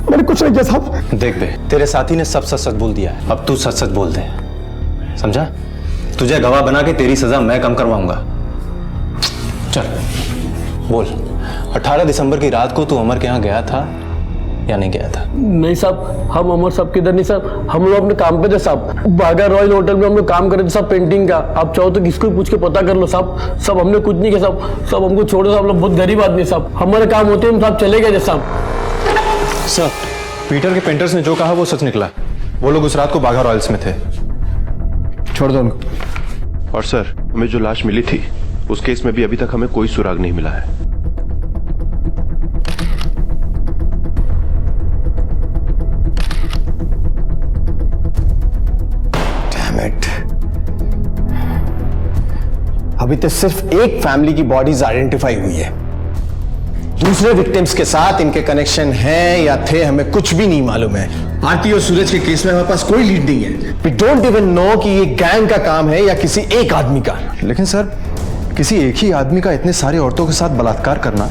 मैंने कुछ नहीं किया साहब। देख बे, तेरे साथी ने सब सच सच बोल दिया है, अब तू सच सच बोल दे, समझा? तुझे गवाह बना के तेरी सजा मैं कम करवाऊंगा। चल बोल, 18 दिसंबर की रात को तू अमर के यहाँ गया था या नहीं गया था? नहीं साहब, हम अमर साहब किधर नहीं साहब, हम लोग अपने काम पे थे साहब। बागा रॉयल होटल में हम लोग काम कर रहे थे साहब पेंटिंग का। आप चाहो तो किसको पूछ के पता कर लो साहब। सब हमने कुछ नहीं किया साहब, सब हमको छोड़ो साहब, लोग बहुत गरीब आदमी साहब, हमारे काम होते हम साहब चले गए थे साहब। सर, पीटर के पेंटर्स ने जो कहा वो सच निकला। वो लोग उस रात को बाघा रॉयल्स में थे। छोड़ दो उनको। और सर, हमें जो लाश मिली थी उस केस में भी अभी तक हमें कोई सुराग नहीं मिला है। अभी तो सिर्फ एक फैमिली की बॉडीज आइडेंटिफाई हुई है, दूसरे विक्टिम्स के साथ इनके कनेक्शन है या थे हमें कुछ भी नहीं मालूम है। आरती और सूरज के केस में हमारे पास कोई लीड नहीं है। वी डोंट इवन नो कि ये गैंग का काम है या किसी एक आदमी का। लेकिन सर, किसी एक ही आदमी का इतने सारी औरतों के साथ बलात्कार करना,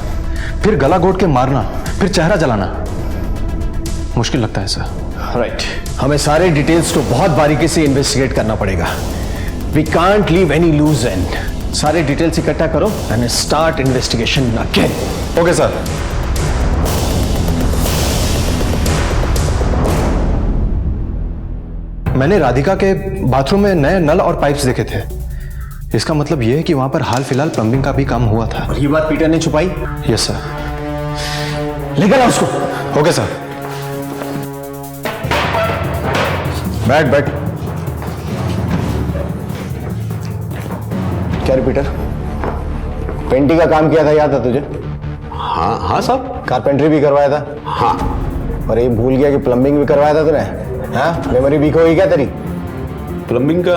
फिर गला घोट के मारना, फिर चेहरा जलाना, मुश्किल लगता है सर। राइट, हमें सारे डिटेल्स को बहुत बारीकी से इन्वेस्टिगेट करना पड़ेगा। We can't leave any loose end. सारे डिटेल्स इकट्ठा करो and start investigation again. Okay sir. मैंने राधिका के बाथरूम में नए नल और पाइप्स देखे थे। इसका मतलब यह है कि वहां पर हाल फिलहाल प्लम्बिंग का भी काम हुआ था। और ये बात पीटर ने छुपाई? Yes sir. लेकर आओ उसको। Okay sir. बैठ। क्या रे पीटर, पेंटिंग का काम किया था, याद था तुझे? हाँ साहब। कारपेंटरी भी करवाया था? हाँ। और ये भूल गया कि प्लम्बिंग भी करवाया था तूने? हाँ, मेमोरी वीक होगी क्या तेरी? प्लम्बिंग का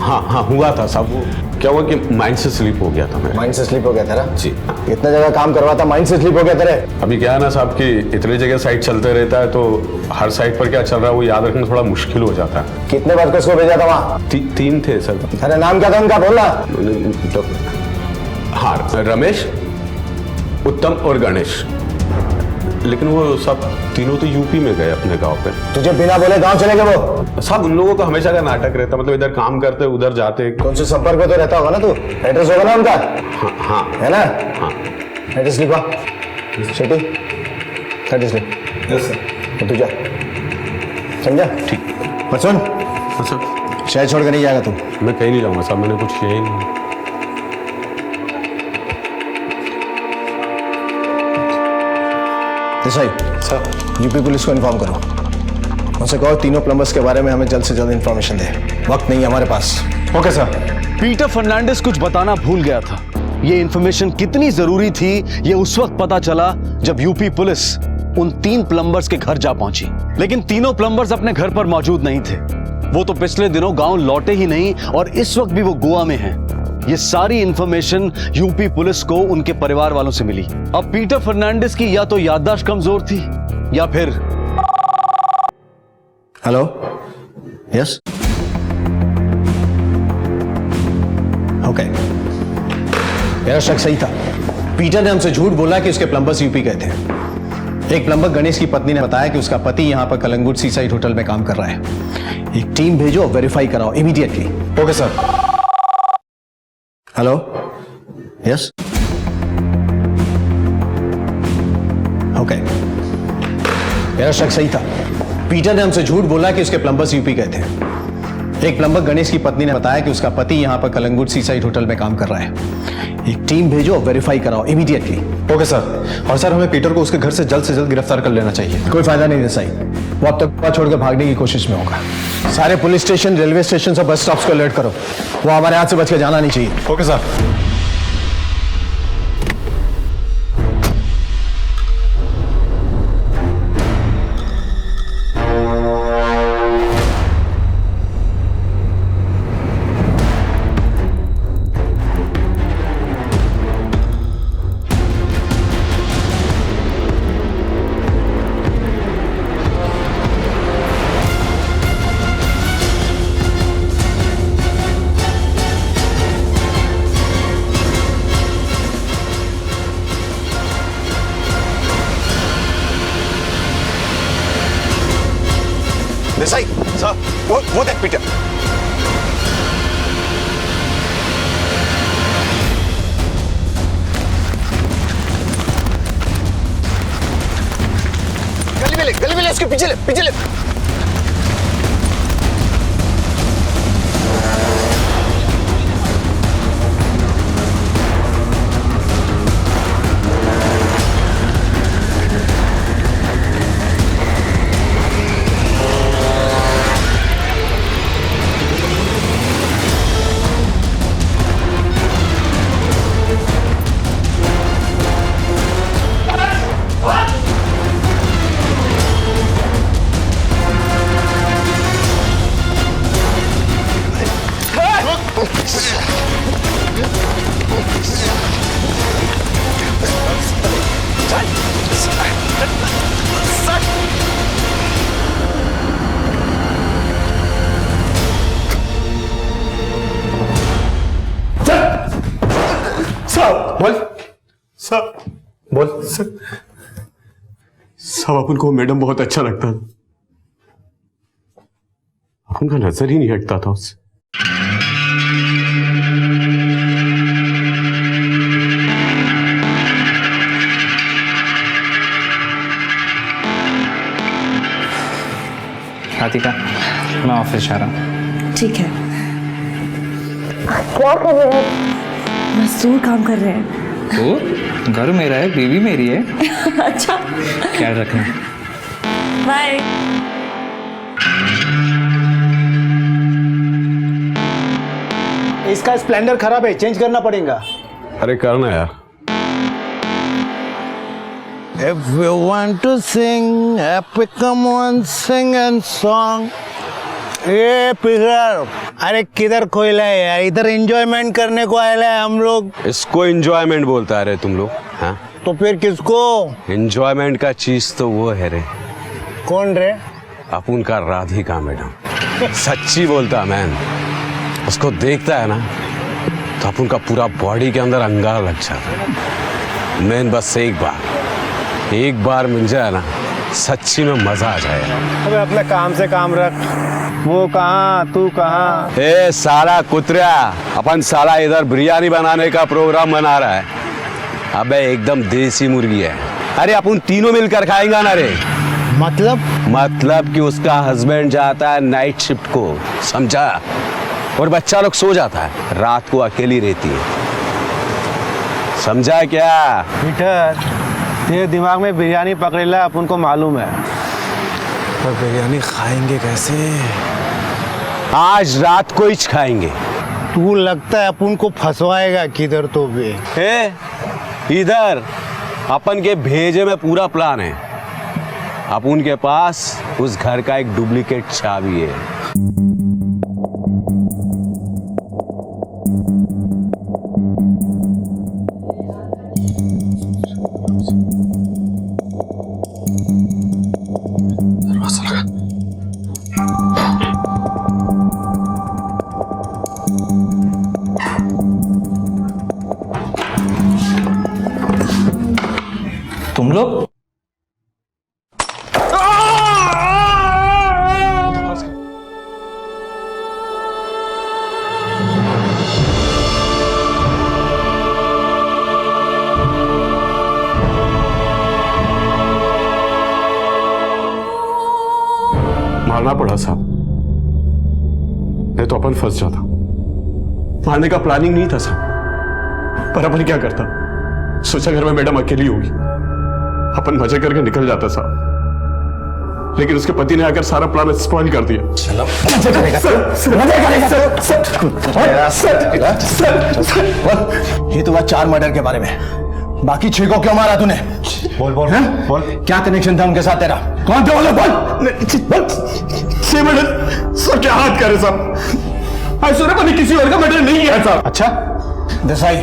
हाँ हुआ था साहब। क्या हुआ कि माइंड से स्लिप हो गया था मेरा। माइंड से स्लिप हो गया था ना? जी। इतने जगह काम करवाता, माइंड से स्लिप हो गया तेरे? अभी क्या है ना साहब कि इतने जगह साइट चलते रहता है तो हर साइट पर क्या चल रहा है वो याद रखना थोड़ा मुश्किल हो जाता है। कितने वर्कर्स को भेजा था वहाँ? 3 थे सर। अरे नाम क्या था उनका, बोलना। हाँ, रमेश, उत्तम और गणेश। लेकिन वो सब तीनों तो यूपी में गए अपने गांव पे। तुझे बिना बोले गांव चले गए वो? साहब उन लोगों का हमेशा का नाटक रहता, मतलब इधर काम करते उधर जाते। कौन से संपर्क में तो रहता होगा ना तू? एड्रेस होगा ना उनका? हाँ हाँ है ना? हाँ। एड्रेस लिखवा शेटी, एड्रेस लिख। Yes sir. तू जा, समझा? ठीक। पर सुन, सर शहर छोड़ कर नहीं जाएगा तू? मैं कहीं नहीं जाऊंगा साहब, मैंने कुछ किया ही नहीं। देसाई सर, यूपी पुलिस को इन्फॉर्म करो, उनसे कहो तीनों प्लम्बर्स के बारे में हमें जल्द से जल्द इन्फॉर्मेशन दे। वक्त नहीं है हमारे पास। Okay sir. पीटर फर्नांडिस कुछ बताना भूल गया था। ये इन्फॉर्मेशन कितनी जरूरी थी ये उस वक्त पता चला जब यूपी पुलिस उन 3 प्लम्बर्स के घर जा पहुंची। लेकिन तीनों प्लम्बर्स अपने घर पर मौजूद नहीं थे। वो तो पिछले दिनों गांव लौटे ही नहीं और इस वक्त भी वो गोवा में हैं। ये सारी इंफॉर्मेशन यूपी पुलिस को उनके परिवार वालों से मिली। अब पीटर फर्नांडिस की या तो याददाश्त कमजोर थी या फिर। Hello, yes, okay. मेरा शक सही था। पीटर ने हमसे झूठ बोला कि उसके प्लम्बर्स यूपी गए थे। एक प्लम्बर गणेश की पत्नी ने बताया कि उसका पति यहां पर कलंगुट सीसाइड होटल में काम कर रहा है। एक टीम भेजो, वेरीफाई कराओ immediately. Okay sir. Hello, yes, okay. मेरा शक सही था। पीटर ने हमसे झूठ बोला कि उसके प्लम्बर्स यूपी गए थे। एक प्लम्बर गणेश की पत्नी ने बताया कि उसका पति यहां पर कलंगुट सीसाइड होटल में काम कर रहा है। एक टीम भेजो, वेरीफाई कराओ इमीडिएटली। Okay sir. और सर हमें पीटर को उसके घर से जल्द गिरफ्तार कर लेना चाहिए। कोई फायदा नहीं देसाई, वो अब तक छोड़ के भागने की कोशिश में होगा। सारे पुलिस स्टेशन, रेलवे स्टेशन, सब बस स्टॉप्स को अलर्ट करो। वो हमारे हाथ से बच के जाना नहीं चाहिए। Okay sir. देसाई सर, वो देख पीटर। गली में ले, उसके पीछे ले। बोल सर। सब अपन को मैडम बहुत अच्छा लगता था, अपन का नजर ही नहीं हटता था उससे। राधिका, मैं ऑफिस जा रहा हूँ। ठीक है। क्या कर रहे हैं? मजदूर काम कर रहे हैं। तो घर मेरा है, बीवी मेरी है। अच्छा, ख्याल रखना। बाय। इसका स्प्लेंडर खराब है, चेंज करना पड़ेगा। अरे करना यार। If you want to sing, happy come on, sing and song. Hey, Peter, अरे किधर खोला है यार, इधर एंजॉयमेंट करने को आए हैं हम लोग। इसको एंजॉयमेंट बोलता है रे तुम लोग? हाँ तो फिर किसको? एंजॉयमेंट का चीज तो वो है रे। कौन रे? अपुन का राधिका मैडम। सच्ची बोलता मैन, उसको देखता है ना तो अपुन का पूरा बॉडी के अंदर अंगार लग जाता है। मैन बस एक बार मिल जाए ना, सच्ची में मजा आ जाए। अबे अपने काम से काम रख। वो कहाँ, तू कहाँ? ए साला कुतरा, अपन साला इधर बिरयानी बनाने का प्रोग्राम बना रहा है। अबे एकदम देसी मुर्गी है। अरे अपन तीनों मिलकर खाएंगे ना रे। मतलब कि उसका हस्बैंड जाता है नाइट शिफ्ट को, समझा? और बच्चा लोग सो जाता है, रात को अकेली रहती है, समझा क्या? पीटर, तेरे दिमाग में बिरयानी पकड़ेला अपन को मालूम है, पर बिरयानी खाएंगे कैसे? आज रात को ही खाएंगे। तू लगता है अपन को फंसवाएगा किधर तो भी। इधर अपन के भेजे में पूरा प्लान है। अपन के पास उस घर का एक डुप्लीकेट चाबी है। तुम लोग मारना पड़ा साहब, नहीं तो अपन फंस जाता। मारने का प्लानिंग नहीं था साहब, पर अपन क्या करता? सोचा घर में मैडम अकेली होगी, अपन मजे करके निकल जाता साहब, लेकिन उसके पति ने आकर सारा प्लान स्पॉइल कर दिया। चलो मजे करेगा ये तो बात 4 मर्डर के बारे में, बाकी 6 को क्यों मारा तूने? बोल बोल बोल, क्या कनेक्शन था उनके साथ तेरा? कौन थे वो लोग? बोल। 6 मर्डर सर, क्या हाथ करे साहब? ऐसा मैंने किसी और का मर्डर नहीं किया साहब। अच्छा देसाई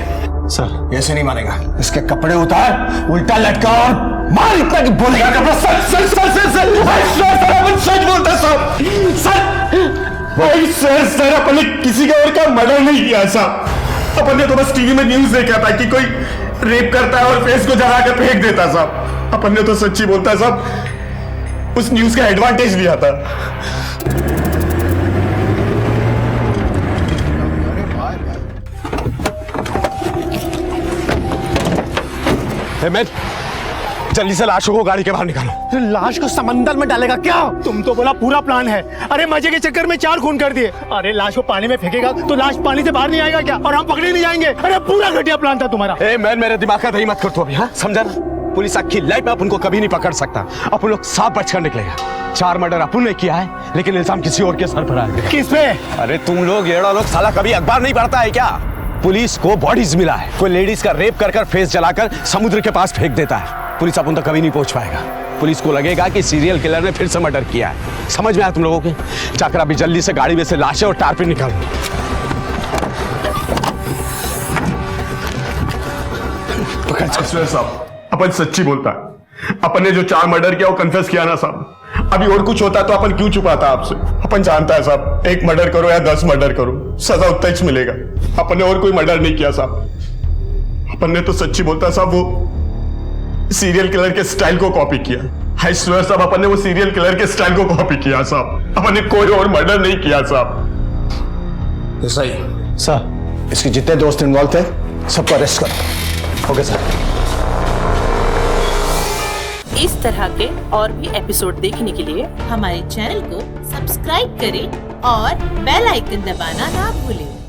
सर, ऐसे नहीं मारेगा, इसके कपड़े उतार, उल्टा लटका और मार इतना कि बोलेगा कपड़ा। सर सच बोलता साहब। सर अपन ने किसी का और का मर्डर नहीं किया साहब। अपन ने तो बस टीवी में न्यूज देखा था कि कोई रेप करता है और फेस को जलाकर फेंक देता साहब। अपन ने तो सच्ची बोलता है साहब, उस न्यूज का एडवांटेज लिया था। जल्दी से लाशों को गाड़ी के बाहर निकालो। लाश को समंदर में डालेगा क्या? तुम तो बोला पूरा प्लान है। अरे मजे के चक्कर में 4 खून कर दिए। अरे लाश को पानी में फेंकेगा तो लाश पानी से बाहर नहीं आएगा क्या? और हम पकड़े नहीं जाएंगे? अरे पूरा घटिया प्लान था तुम्हारा। मैं मेरे दिमाग का दही मत कर तू अभी, हाँ समझा ना? पुलिस आखिर लाइफ में अपन को कभी नहीं पकड़ सकता। अपन लोग साफ बचकर निकलेगा। 4 मर्डर अपन ने किया है, लेकिन इल्जाम किसी और के सर पर आएगा। किस पे? अरे तुम लोग येड़ा लोग साला कभी अखबार नहीं पढ़ता है क्या? पुलिस को बॉडीज मिला है, कोई लेडीज का रेप कर फेस जलाकर समुद्र के पास फेंक देता है। पुलिस अपन तक कभी नहीं पहुंच पाएगा। पुलिस को लगेगा कि सीरियल किलर ने फिर से मर्डर किया है। समझ में आया तुम लोगों के? जाकर अभी जल्दी से गाड़ी में से लाशें और टारपिन निकालो। साहब अपन सच्ची बोलता है, अपन ने जो 4 मर्डर किया वो कन्फेस किया ना साहब। अभी और कुछ होता तो अपन क्यों छुपाता आपसे? अपन जानता है साहब, 1 मर्डर करो या 10 मर्डर करो, सजा उतना ही मिलेगा। अपन ने और कोई मर्डर नहीं किया साहब। अपन ने तो सच्ची बोलता साहब, वो सीरियल किलर के स्टाइल को कॉपी किया। आई स्वेयर साहब, अपन ने वो सीरियल किलर के स्टाइल को कॉपी किया साहब। अपन ने कोई और मर्डर नहीं किया साहब। सही सर, इसके जितने दोस्त इन्वॉल्व थे सबको अरेस्ट करो। Okay sir. इस तरह के और भी एपिसोड देखने के लिए हमारे चैनल को सब्सक्राइब करें और बेल आइकन दबाना ना भूलें।